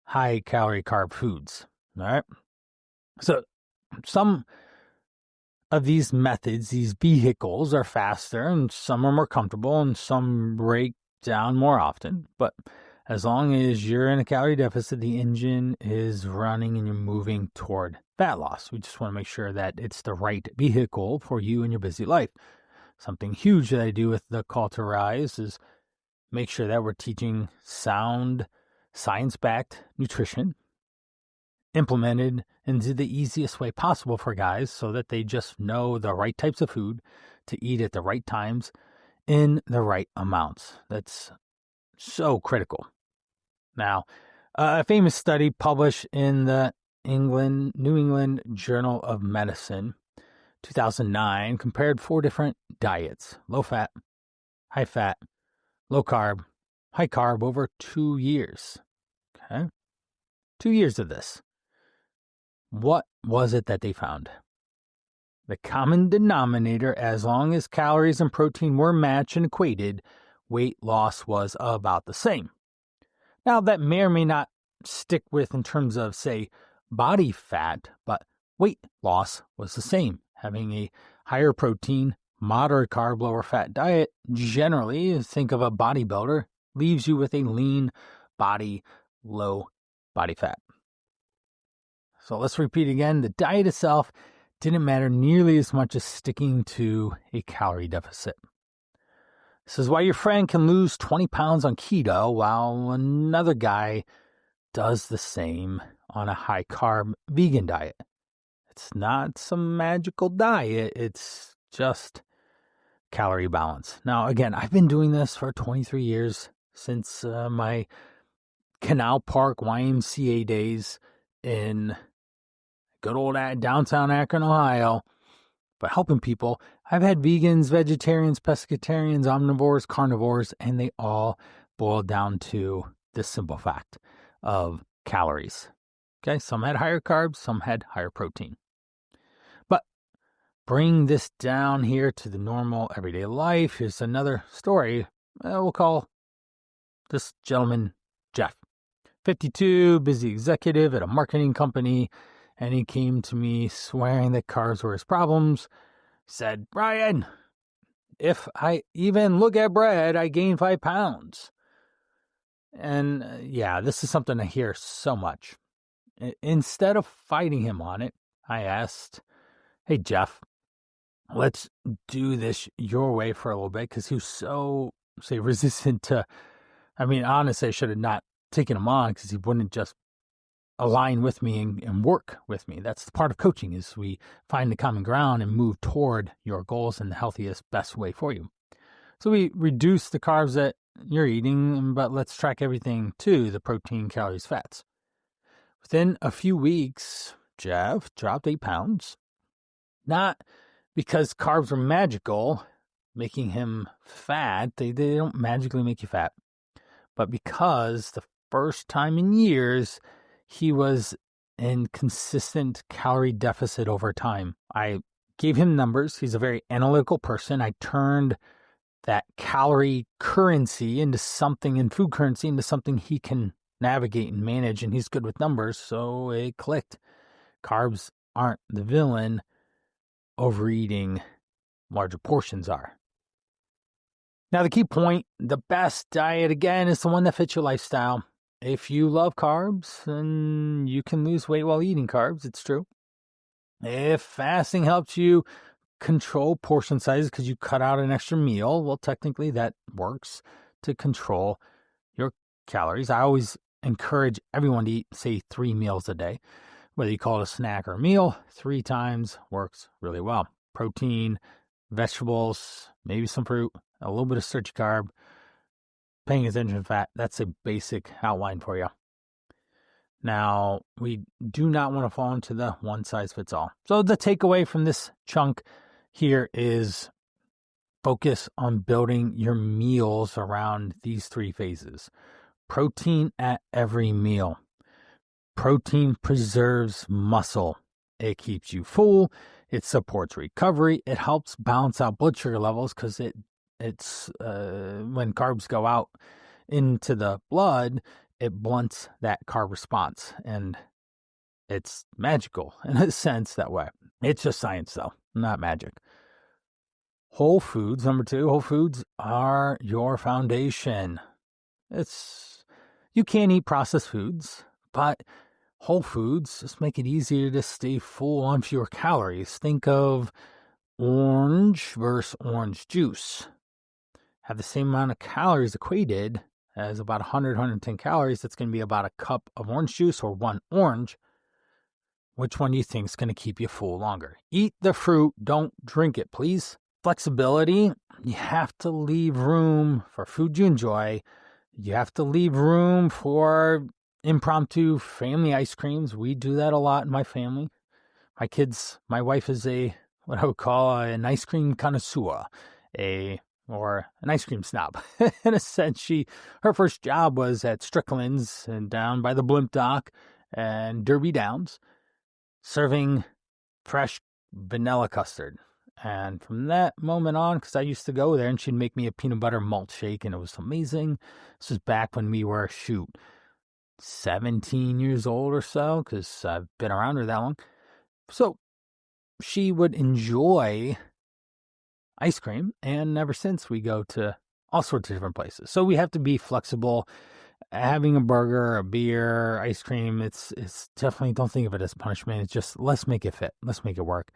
high calorie carb foods. All right. So some of these methods, these vehicles, are faster and some are more comfortable and some break down more often. But as long as you're in a calorie deficit, the engine is running and you're moving toward fat loss. We just want to make sure that it's the right vehicle for you in your busy life. Something huge that I do with the Call to Rise is make sure that we're teaching sound, science-backed nutrition implemented into the easiest way possible for guys so that they just know the right types of food to eat at the right times in the right amounts. That's so critical. Now, a famous study published in the New England Journal of Medicine, 2009, compared 4 different diets: low fat, low carb, high carb, over 2 years. Okay? 2 years of this. What was it that they found? The common denominator, as long as calories and protein were matched and equated, weight loss was about the same. Now, that may or may not stick with in terms of, say, body fat, but weight loss was the same. Having a higher protein, moderate carb, lower fat diet, generally, think of a bodybuilder, leaves you with a lean body, low body fat. So let's repeat again. The diet itself didn't matter nearly as much as sticking to a calorie deficit. This is why your friend can lose 20 pounds on keto while another guy does the same on a high-carb vegan diet. It's not some magical diet. It's just calorie balance. Now, again, I've been doing this for 23 years since my Canal Park YMCA days in good old downtown Akron, Ohio, but helping people. I've had vegans, vegetarians, pescatarians, omnivores, carnivores, and they all boil down to this simple fact of calories. Okay, some had higher carbs, some had higher protein. But bring this down here to the normal everyday life. Here's another story. We'll call this gentleman Jeff. 52, busy executive at a marketing company. And he came to me swearing that carbs were his problems. He said, "Brian, if I even look at bread, I gain 5 pounds. And yeah, this is something I hear so much. Instead of fighting him on it, I asked, "Hey, Jeff, let's do this your way for a little bit," because he was so, say, resistant to, honestly, I should have not taken him on because he wouldn't just align with me and work with me. That's the part of coaching, is we find the common ground and move toward your goals in the healthiest, best way for you. So we reduce the carbs that you're eating, but let's track everything too: the protein, calories, fats. Within a few weeks, Jeff dropped 8 pounds. Not because carbs were magical, making him fat. They don't magically make you fat. But because the first time in years, he was in consistent calorie deficit over time. I gave him numbers. He's a very analytical person. I turned that calorie currency into something, in food currency, into something he can navigate and manage, and he's good with numbers, so it clicked. Carbs aren't the villain. overeating larger portions are. Now, the key point, the best diet, again, is the one that fits your lifestyle. If you love carbs, then you can lose weight while eating carbs. It's true. If fasting helps you control portion sizes because you cut out an extra meal, well, technically that works to control your calories. I always encourage everyone to eat, say, 3 meals a day. Whether you call it a snack or a meal, 3 times works really well. Protein, vegetables, maybe some fruit, a little bit of starchy carb, paying attention to fat. That's a basic outline for you. Now, we do not want to fall into the one size fits all. So the takeaway from this chunk here is focus on building your meals around these 3 phases. Protein at every meal. Protein preserves muscle. It keeps you full. It supports recovery. It helps balance out blood sugar levels because it's when carbs go out into the blood, it blunts that carb response. And it's magical in a sense that way. It's just science, though, not magic. Whole foods, number 2, whole foods are your foundation. You can't eat processed foods, but whole foods just make it easier to stay full on fewer calories. Think of orange versus orange juice. Have the same amount of calories equated as about 100, 110 calories. That's going to be about a cup of orange juice or 1 orange. Which one do you think is going to keep you full longer? Eat the fruit. Don't drink it, please. Flexibility. You have to leave room for food you enjoy. You have to leave room for impromptu family ice creams. We do that a lot in my family. My wife is what I would call an ice cream connoisseur, or an ice cream snob. In a sense, her first job was at Strickland's and down by the Blimp Dock and Derby Downs, serving fresh vanilla custard. And from that moment on, because I used to go there and she'd make me a peanut butter malt shake and it was amazing. This was back when we were, 17 years old or so, because I've been around her that long. So she would enjoy ice cream, and ever since we go to all sorts of different places. So we have to be flexible. Having a burger, a beer, ice cream, it's definitely, don't think of it as punishment. It's just, let's make it fit. Let's make it work.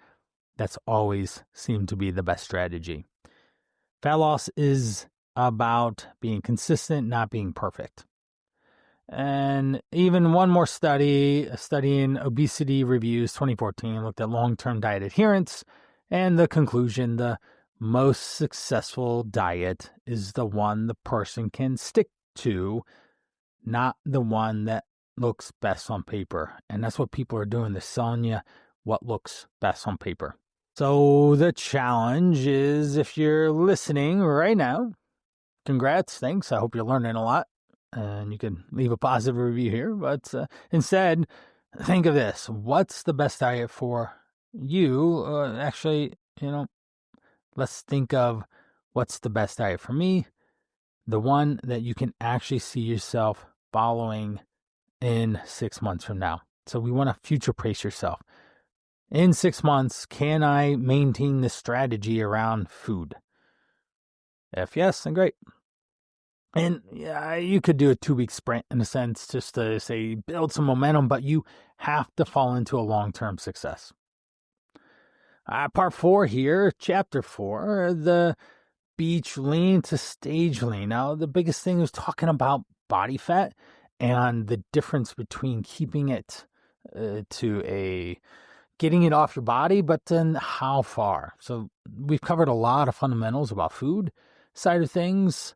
That's always seemed to be the best strategy. Fat loss is about being consistent, not being perfect. And even one more study, a study in Obesity Reviews 2014, looked at long-term diet adherence, and the conclusion, the most successful diet is the one the person can stick to, not the one that looks best on paper. And that's what people are doing. They're selling you what looks best on paper. So the challenge is, if you're listening right now, congrats, thanks. I hope you're learning a lot. And you can leave a positive review here. But instead, think of this. What's the best diet for you? Let's think of what's the best diet for me. The one that you can actually see yourself following in 6 months from now. So we want to future pace yourself. In 6 months, can I maintain this strategy around food? If yes, then great. And yeah, you could do a 2-week sprint in a sense, just to say build some momentum, but you have to fall into a long-term success. Part 4 here, chapter 4, the beach lean to stage lean. Now, the biggest thing was talking about body fat and the difference between keeping it getting it off your body, but then how far. So we've covered a lot of fundamentals about food side of things.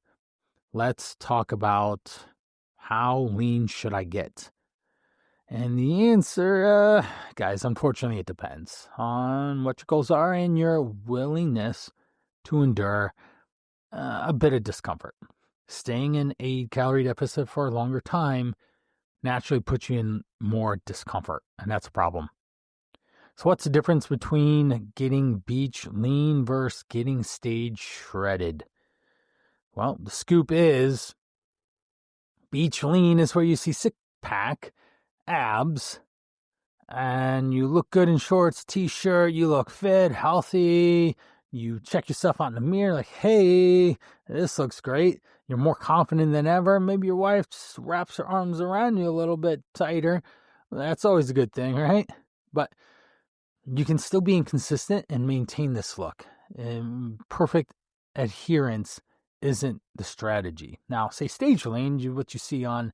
Let's talk about how lean should I get? And the answer, guys, unfortunately, it depends on what your goals are and your willingness to endure a bit of discomfort. Staying in a calorie deficit for a longer time naturally puts you in more discomfort, and that's a problem. So what's the difference between getting beach lean versus getting stage shredded? Well, the scoop is beach lean is where you see six-pack abs, and you look good in shorts, t-shirt, you look fit, healthy, you check yourself out in the mirror like, hey, this looks great. You're more confident than ever. Maybe your wife just wraps her arms around you a little bit tighter. That's always a good thing, right? But you can still be inconsistent and maintain this look. And perfect adherence isn't the strategy. Now, say stage lean, what you see on,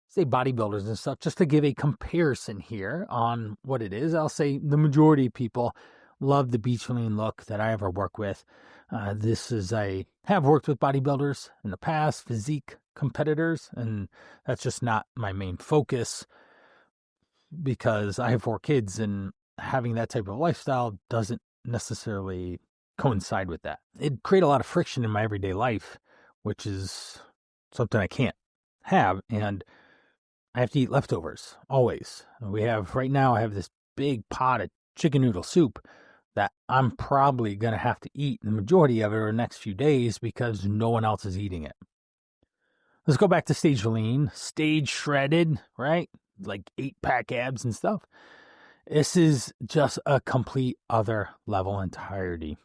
say, bodybuilders and stuff, just to give a comparison here on what it is, I'll say the majority of people love the beach lean look that I ever work with. I have worked with bodybuilders in the past, physique competitors, and that's just not my main focus because I have 4 kids and having that type of lifestyle doesn't necessarily coincide with that. It'd create a lot of friction in my everyday life, which is something I can't have. And I have to eat leftovers always. Right now, I have this big pot of chicken noodle soup that I'm probably going to have to eat the majority of it over the next few days because no one else is eating it. Let's go back to stage lean, stage shredded, right? Like 8-pack abs and stuff. This is just a complete other level entirety.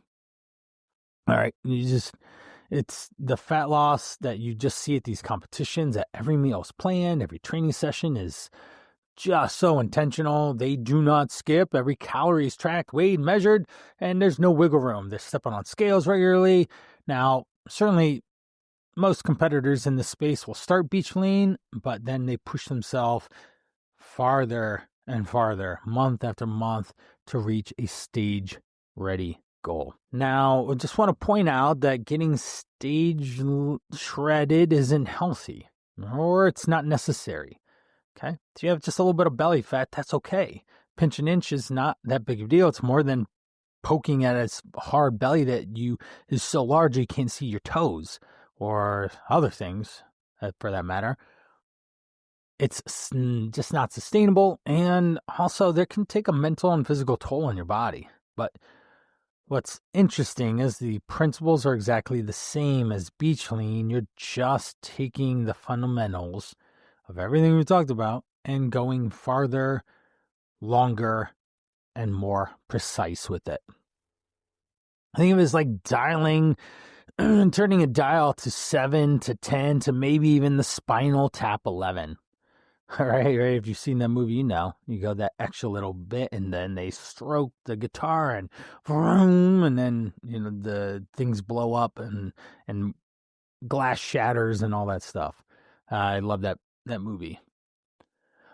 All right. It's the fat loss that you just see at these competitions, that every meal is planned, every training session is just so intentional. They do not skip. Every calorie is tracked, weighed, measured, and there's no wiggle room. They're stepping on scales regularly. Now, certainly most competitors in this space will start beach lean, but then they push themselves farther and farther, month after month, to reach a stage ready goal. Now, I just want to point out that getting stage shredded isn't healthy, or it's not necessary. Okay? If you have just a little bit of belly fat, that's okay. Pinch an inch is not that big of a deal. It's more than poking at a hard belly that is so large you can't see your toes or other things, for that matter. It's just not sustainable, and also there can take a mental and physical toll on your body. But what's interesting is the principles are exactly the same as beach lean. You're just taking the fundamentals of everything we talked about and going farther, longer, and more precise with it. I think of it as like dialing, turning a dial to 7 to 10 to maybe even the Spinal Tap 11. All right. If you've seen that movie, you go that extra little bit, and then they stroke the guitar, and vroom, and then the things blow up and glass shatters and all that stuff. I love that movie.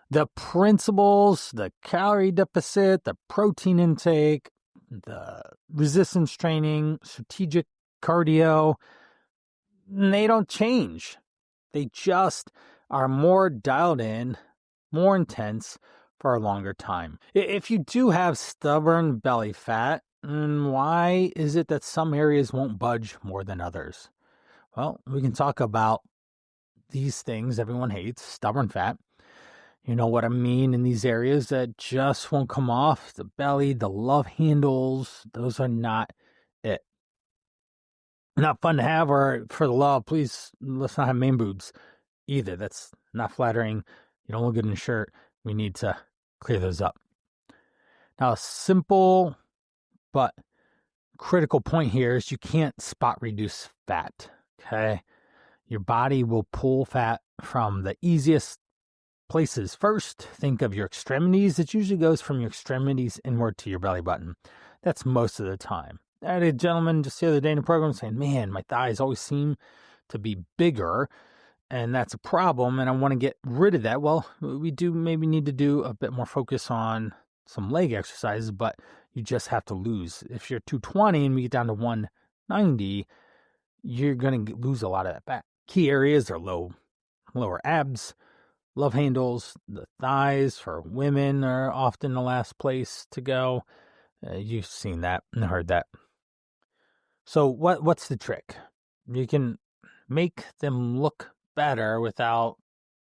The principles, the calorie deficit, the protein intake, the resistance training, strategic cardio, they don't change. They just are more dialed in, more intense for a longer time. If you do have stubborn belly fat, why is it that some areas won't budge more than others? Well, we can talk about these things everyone hates, stubborn fat. You know what I mean in these areas that just won't come off. The belly, the love handles, those are not it. Not fun to have, or for the love, please, let's not have main boobs either. That's not flattering. You don't look good in a shirt. We need to clear those up. Now, a simple but critical point here is you can't spot reduce fat. Okay. Your body will pull fat from the easiest places first. Think of your extremities. It usually goes from your extremities inward to your belly button. That's most of the time. I had a gentleman just the other day in the program saying, man, my thighs always seem to be bigger, and that's a problem, and I want to get rid of that. Well, we do maybe need to do a bit more focus on some leg exercises, but you just have to lose. If you're 220 and we get down to 190, you're going to lose a lot of that fat. Key areas are lower abs, love handles, the thighs for women are often the last place to go. You've seen that and heard that. So what's the trick? You can make them look better without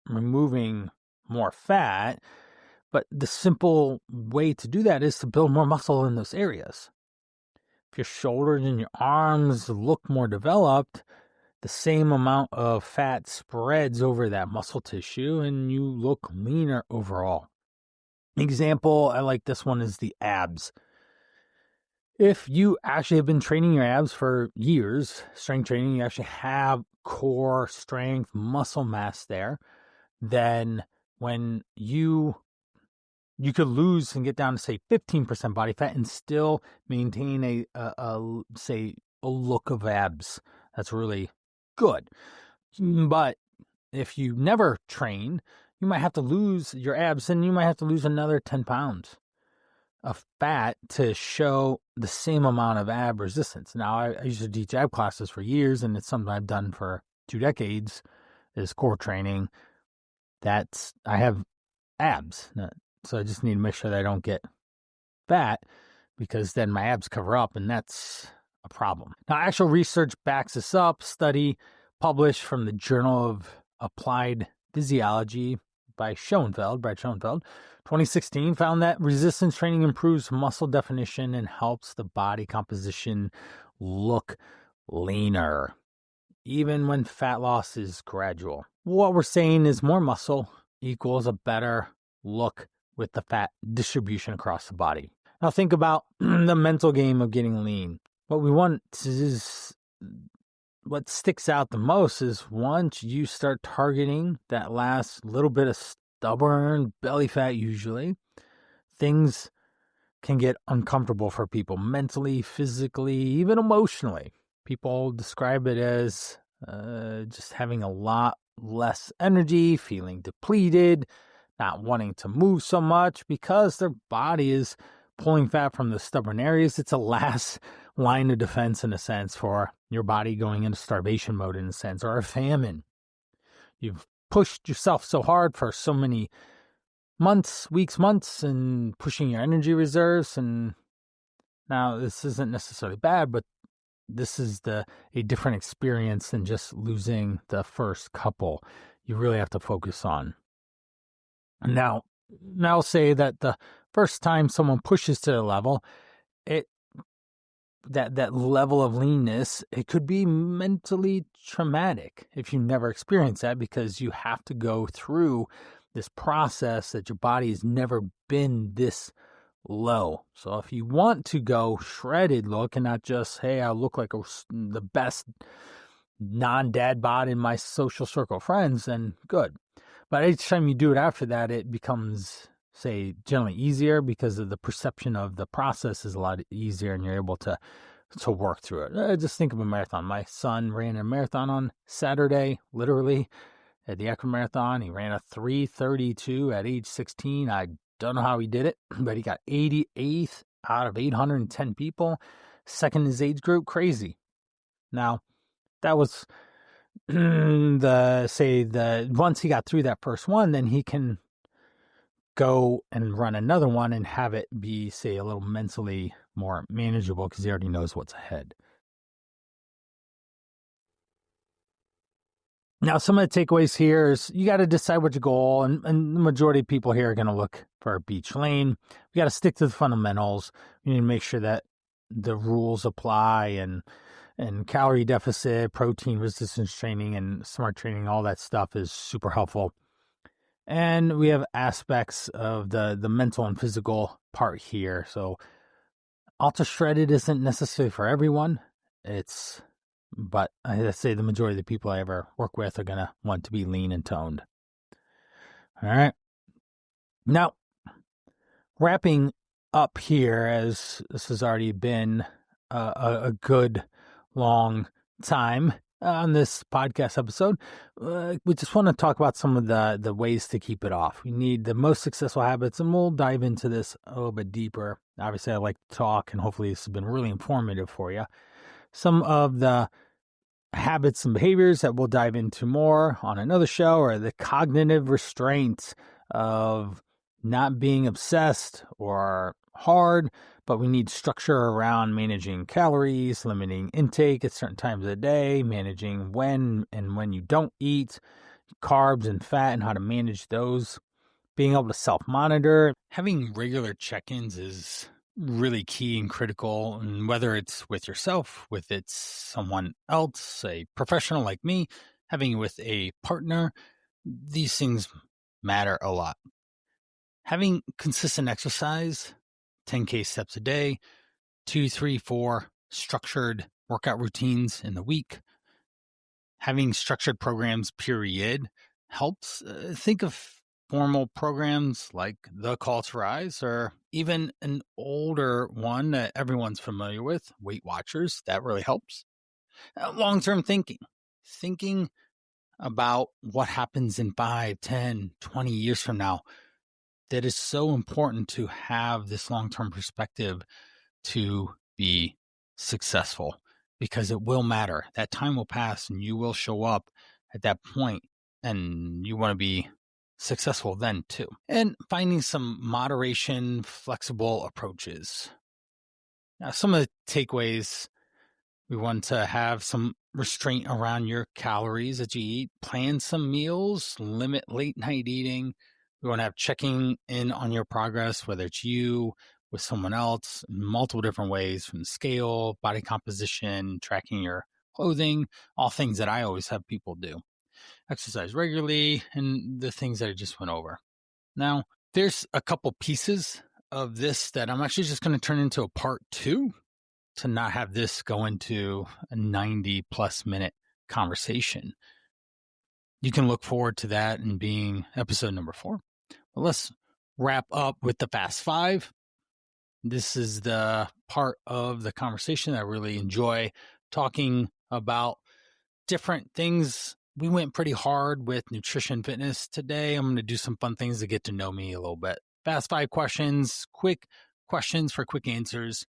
removing more fat, but the simple way to do that is to build more muscle in those areas. If your shoulders and your arms look more developed, the same amount of fat spreads over that muscle tissue and you look leaner overall. Example, I like this one, is the abs. If you actually have been training your abs for years, strength training, you actually have core strength, muscle mass there, then when you could lose and get down to say 15% body fat and still maintain a look of abs that's really good. But if you never train, you might have to lose your abs and you might have to lose another 10 pounds of fat to show the same amount of ab resistance. Now, I used to teach ab classes for years, and it's something I've done for 2 decades, is core training. I have abs. So I just need to make sure that I don't get fat, because then my abs cover up, and that's a problem. Now, actual research backs this up. Study published from the Journal of Applied Physiology by Brad Schoenfeld, 2016, found that resistance training improves muscle definition and helps the body composition look leaner, even when fat loss is gradual. What we're saying is more muscle equals a better look with the fat distribution across the body. Now think about the mental game of getting lean. What sticks out the most is once you start targeting that last little bit of stubborn belly fat, usually, things can get uncomfortable for people mentally, physically, even emotionally. People describe it as just having a lot less energy, feeling depleted, not wanting to move so much because their body is pulling fat from the stubborn areas. It's a last line of defense, in a sense, for your body going into starvation mode, in a sense, or a famine. You've pushed yourself so hard for so many weeks, months, and pushing your energy reserves. And now this isn't necessarily bad, but this is a different experience than just losing the first couple. You really have to focus on. Now say that the first time someone pushes to the level, that level of leanness, it could be mentally traumatic if you never experience that, because you have to go through this process that your body has never been this low. So if you want to go shredded look and not just, hey, I look like the best non-dad bod in my social circle of friends, then good. But each time you do it after that, it becomes, say, generally easier, because of the perception of the process is a lot easier, and you're able to work through it. Just think of a marathon. My son ran a marathon on Saturday, literally, at the Akron Marathon. He ran a 3:32 at age 16. I don't know how he did it, but he got 88th out of 810 people. Second in his age group. Crazy. Now, that was once he got through that first one, then he can go and run another one and have it be, say, a little mentally more manageable, because he already knows what's ahead. Now, some of the takeaways here is you got to decide what your goal, and the majority of people here are going to look for a beach lane. We got to stick to the fundamentals. We need to make sure that the rules apply, and calorie deficit, protein resistance training, and smart training, all that stuff is super helpful. And we have aspects of the mental and physical part here. So ultra shredded isn't necessarily for everyone. But I say the majority of the people I ever work with are going to want to be lean and toned. All right. Now, wrapping up here, as this has already been a good long time on this podcast episode, we just want to talk about some of the ways to keep it off. We need the most successful habits, and we'll dive into this a little bit deeper. Obviously, I like to talk, and hopefully this has been really informative for you. Some of the habits and behaviors that we'll dive into more on another show are the cognitive restraints of not being obsessed or hard, but we need structure around managing calories, limiting intake at certain times of the day, managing when you don't eat, carbs and fat, and how to manage those, being able to self-monitor. Having regular check-ins is really key and critical, and whether it's with yourself, with it's someone else, a professional like me, having it with a partner, these things matter a lot. Having consistent exercise, 10K steps a day, 2, 3, 4 structured workout routines in the week, having structured programs, period, helps. Think of formal programs like the Call to Rise, or even an older one that everyone's familiar with, Weight Watchers. That really helps. Long-term thinking about what happens in 5, 10, 20 years from now. That is so important to have this long-term perspective to be successful, because it will matter. That time will pass and you will show up at that point, and you want to be successful then too. And finding some moderation, flexible approaches. Now, some of the takeaways: we want to have some restraint around your calories that you eat, plan some meals, limit late night eating. We want to have checking in on your progress, whether it's you with someone else, in multiple different ways, from scale, body composition, tracking your clothing, all things that I always have people do. Exercise regularly, and the things that I just went over. Now, there's a couple pieces of this that I'm actually just going to turn into a part 2, to not have this go into a 90 plus minute conversation. You can look forward to that in being episode number 4. But let's wrap up with the Fast 5. This is the part of the conversation that I really enjoy, talking about different things. We went pretty hard with nutrition fitness today. I'm going to do some fun things to get to know me a little bit. Fast 5 questions, quick questions for quick answers.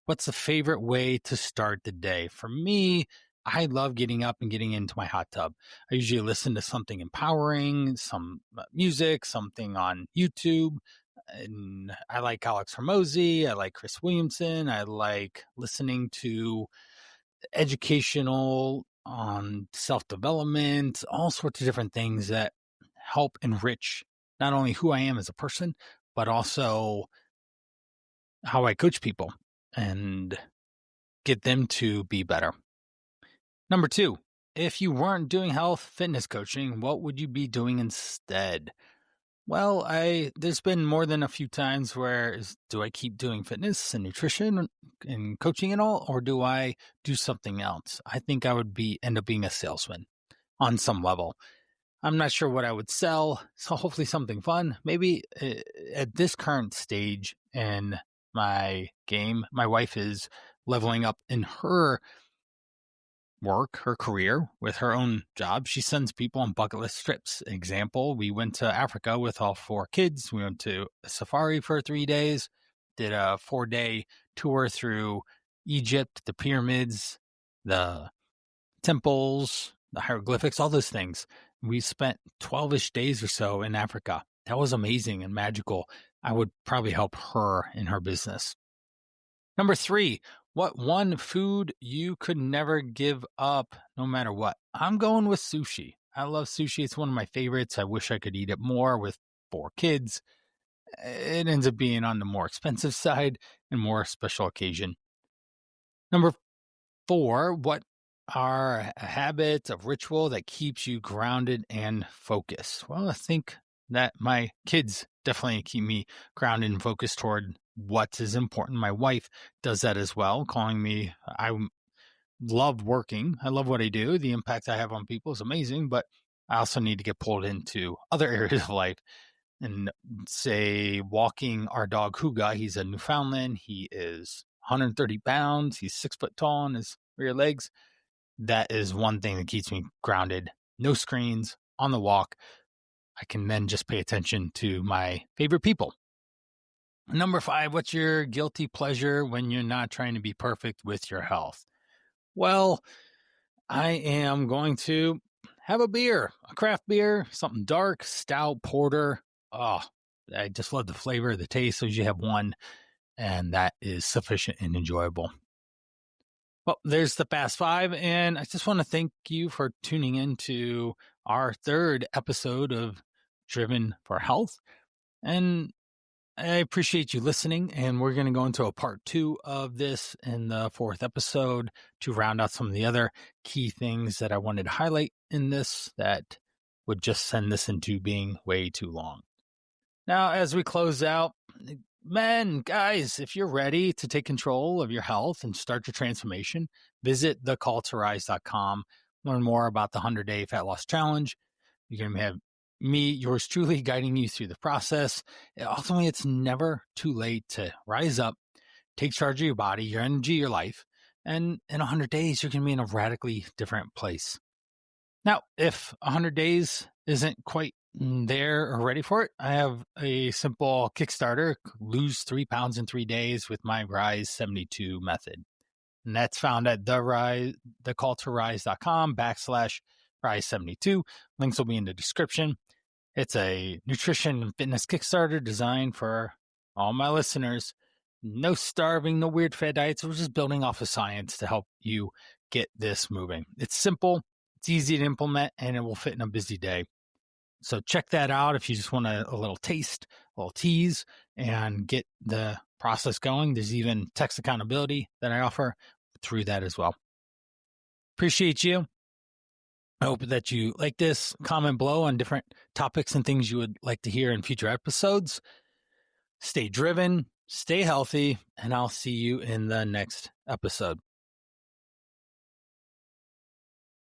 What's the favorite way to start the day? For me, I love getting up and getting into my hot tub. I usually listen to something empowering, some music, something on YouTube. And I like Alex Hormozy. I like Chris Williamson. I like listening to educational on self-development, all sorts of different things that help enrich not only who I am as a person, but also how I coach people and get them to be better. Number 2, if you weren't doing health fitness coaching, what would you be doing instead? Well, there's been more than a few times where do I keep doing fitness and nutrition and coaching and all, or do I do something else? I think I would end up being a salesman on some level. I'm not sure what I would sell, so hopefully something fun. Maybe at this current stage in my game, my wife is leveling up in her work, her career, with her own job. She sends people on bucket list trips. Example, we went to Africa with all 4 kids. We went to a safari for 3 days, did a 4-day tour through Egypt, the pyramids, the temples, the hieroglyphics, all those things. We spent 12-ish days or so in Africa. That was amazing and magical. I would probably help her in her business. Number 3, what one food you could never give up no matter what? I'm going with sushi. I love sushi. It's one of my favorites. I wish I could eat it more with 4 kids. It ends up being on the more expensive side and more special occasion. Number 4, what are a habit of ritual that keeps you grounded and focused? Well, I think that my kids definitely keep me grounded and focused toward what is important. My wife does that as well, calling me. I love working. I love what I do. The impact I have on people is amazing, but I also need to get pulled into other areas of life. And say walking our dog Huga, he's a Newfoundland. He is 130 pounds. He's 6 foot tall on his rear legs. That is one thing that keeps me grounded. No screens on the walk. I can then just pay attention to my favorite people. Number 5, what's your guilty pleasure when you're not trying to be perfect with your health? Well, I am going to have a beer, a craft beer, something dark, stout, porter. Oh, I just love the flavor, the taste. So you have one, and that is sufficient and enjoyable. Well, there's the Fast 5, and I just want to thank you for tuning in to our 3rd episode of Driven for Health. And I appreciate you listening, and we're going to go into a part 2 of this in the 4th episode to round out some of the other key things that I wanted to highlight in this that would just send this into being way too long. Now, as we close out, men, guys, if you're ready to take control of your health and start your transformation, visit thecalltorise.com. Learn more about the 100-Day Fat Loss Challenge. You're going to have me, yours truly, guiding you through the process. Ultimately, it's never too late to rise up, take charge of your body, your energy, your life. And in 100 days, you're going to be in a radically different place. Now, if 100 days isn't quite there or ready for it, I have a simple Kickstarter, lose 3 pounds in 3 days with my Rise 72 method. And that's found at thecalltorise.com/Rise72. Links will be in the description. It's a nutrition and fitness Kickstarter designed for all my listeners. No starving, no weird fad diets. We're just building off of science to help you get this moving. It's simple, it's easy to implement, and it will fit in a busy day. So check that out if you just want a little taste, a little tease, and get the process going. There's even text accountability that I offer through that as well. Appreciate you. I hope that you like this. Comment below on different topics and things you would like to hear in future episodes. Stay driven, stay healthy, and I'll see you in the next episode.